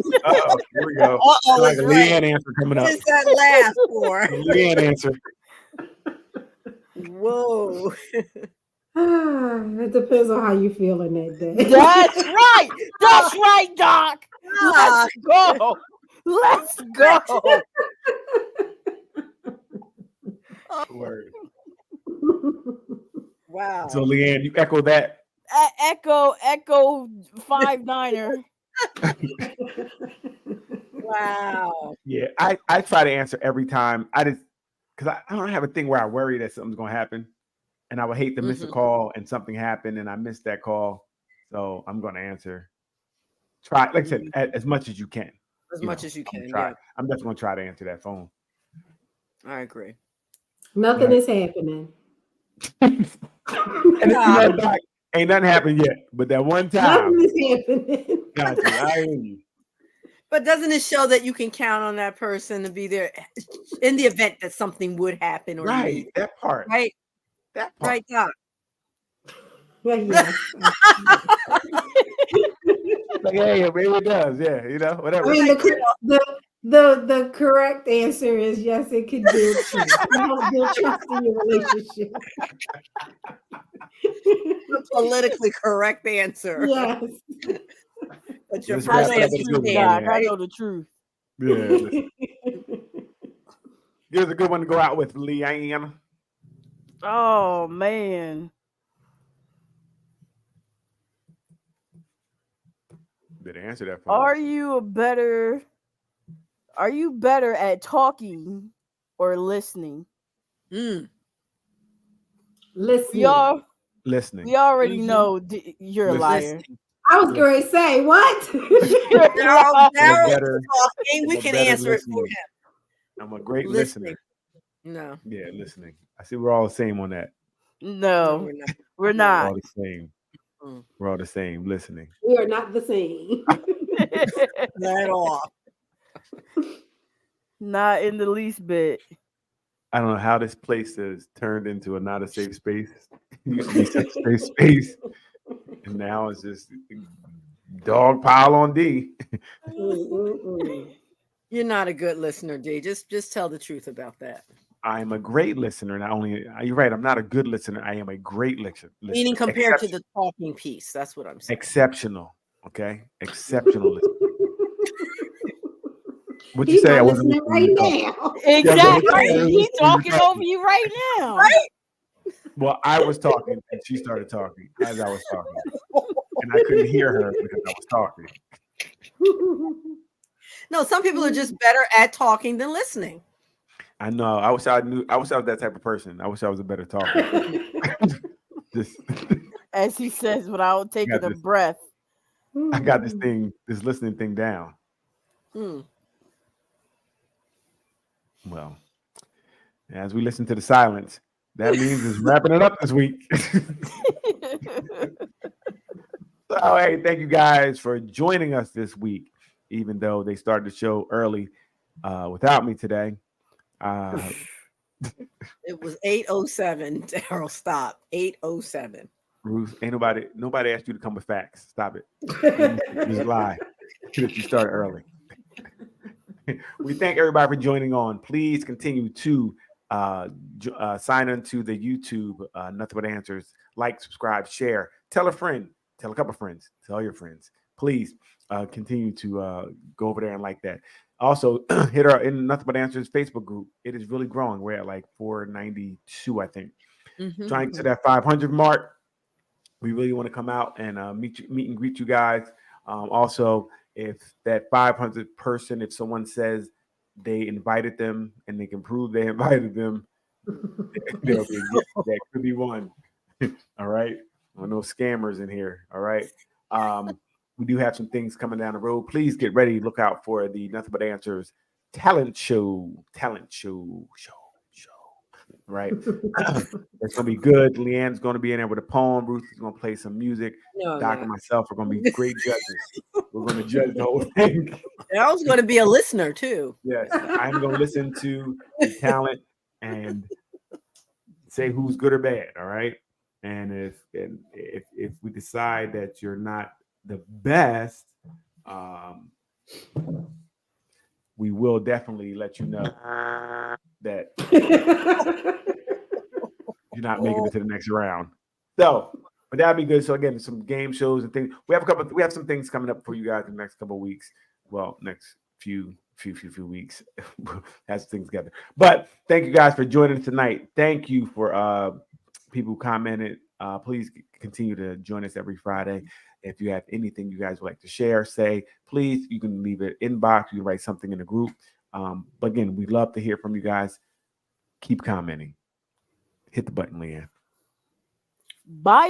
S4: Here we go. Like a Leanne answer coming up.
S2: What is that laugh for?
S4: Leanne answer.
S2: Whoa.
S1: It depends on how you feeling that day.
S3: That's right. That's right, Doc. Let's go. Let's go.
S4: Word.
S2: Wow.
S4: So Leanne, you echo that.
S3: Echo 5-9er.
S2: Wow.
S4: Yeah, I try to answer every time. Because I don't have a thing where I worry that something's gonna happen, and I would hate to miss a call and something happened and I missed that call, so I'm gonna answer. Try, like I said, as much as you can.
S2: As much as you can.
S4: Try.
S2: Yeah.
S4: I'm definitely gonna try to answer that phone.
S2: I agree.
S1: Nothing is happening.
S4: And ain't nothing happened yet, but that one time.
S1: Nothing is happening.
S4: Gotcha, I hear you.
S2: But doesn't it show that you can count on that person to be there in the event that something would happen or
S4: Right,
S2: need?
S4: that part.
S2: Right,
S4: That part.
S2: right, Doc.
S1: Well, yes.
S4: Like, hey, maybe it does. Yeah, you know,
S1: I
S4: whatever.
S1: mean, the correct answer is yes, it could build trust. It helps build trust in your relationship.
S2: The politically correct answer.
S1: Yes.
S2: But your
S4: Let's
S3: I
S2: first
S4: wrap
S3: know
S4: it up
S3: the
S4: with a
S2: answer
S3: truth,
S4: good one,
S2: is
S3: Doc.
S4: man.
S3: I know the truth.
S4: Yeah, listen. Here's a good one to go out with, Leanne.
S3: Oh man.
S4: Better answer that for me.
S3: Are you better at talking or listening?
S2: Mm.
S1: Listening.
S4: Listening.
S3: We already
S2: Mhm.
S3: know you're a
S4: Listen.
S3: liar.
S2: Listening.
S1: I was going to say what?
S2: Daryl
S3: Liar.
S2: talking. We
S4: I'm a
S2: can
S4: better
S2: answer it for
S4: listener.
S2: him.
S4: I'm a great
S2: Listening.
S4: listener.
S2: No,
S4: Yeah, listening. I see we're all the same on that.
S2: no,
S3: No,
S2: we're not.
S3: we're
S4: We're
S3: not.
S4: all the same.
S2: Mm.
S4: We're all the same. Listening.
S1: We are not the same.
S2: Not at all.
S3: Not in the least bit.
S4: I don't know how this place has turned into a not a safe space. It used to be such a safe space, and now it's just dog pile on D.
S2: You're not a good listener, D. Just tell the truth about that.
S4: I am a great listener. Not only you're right, I'm not a good listener. I am a great listener.
S2: Meaning compared to the talking piece. That's what I'm saying.
S4: Exceptional. Okay, exceptional listener. What'd you
S1: He's
S4: say? I
S1: not
S4: wasn't
S1: listening
S4: listening.
S1: right now.
S3: Exactly. He's talking over you right now.
S2: Right?
S4: Well, I was talking and she started talking as I was talking, and I couldn't hear her because I was talking.
S2: No, some people are just better at talking than listening.
S4: I know. I wish I was that type of person. I wish I was a better talker. Just,
S3: As he says without taking a
S4: this.
S3: breath.
S4: I got this listening thing down.
S2: Hmm.
S4: Well, as we listen to the silence, that means it's wrapping it up this week. So, hey, thank you guys for joining us this week, even though they started the show early without me today.
S2: It was 8:07. Daryl, stop. 8:07.
S4: Ruth, ain't nobody asked you to come with facts. Stop it. Just lie. If you start early. We thank everybody for joining on. Please continue to sign into the YouTube Nothing But Answers. Like, subscribe, share, tell a friend, tell a couple friends, tell your friends. Please continue to go over there and like that. Also, hit our in Nothing But Answers Facebook group. It is really growing. We're at like 492, I think.
S2: Mm-hmm.
S4: Trying to that 500 mark. We really want to come out and meet and greet you guys. Also, if that 500 person, if someone says they invited them and they can prove they invited them, there'll be a gift. That could be one. All right. No scammers in here. All right. We do have some things coming down the road. Please get ready. Look out for the Nothing But Answers talent show. Right. It's gonna be good. Leanne's gonna be in there with a poem. Ruth is gonna play some music.
S2: No,
S4: Doc and myself are gonna be great judges. We're gonna judge the whole thing.
S2: Daryl's going to be a listener too.
S4: Yes, I'm gonna listen to the talent and say who's good or bad. All right. And if we decide that you're not the best, we will definitely let you know that you're not making it to the next round. So, but that'd be good. So again, some game shows and things. We have some things coming up for you guys in the next couple of weeks. Well, next few weeks. Has things together. But thank you guys for joining tonight. Thank you for people who commented. Please continue to join us every Friday. If you have anything you guys would like to share, say, please, you can leave it inbox. You can write something in the group. But again, we'd love to hear from you guys. Keep commenting. Hit the button, Leanne.
S3: Bye.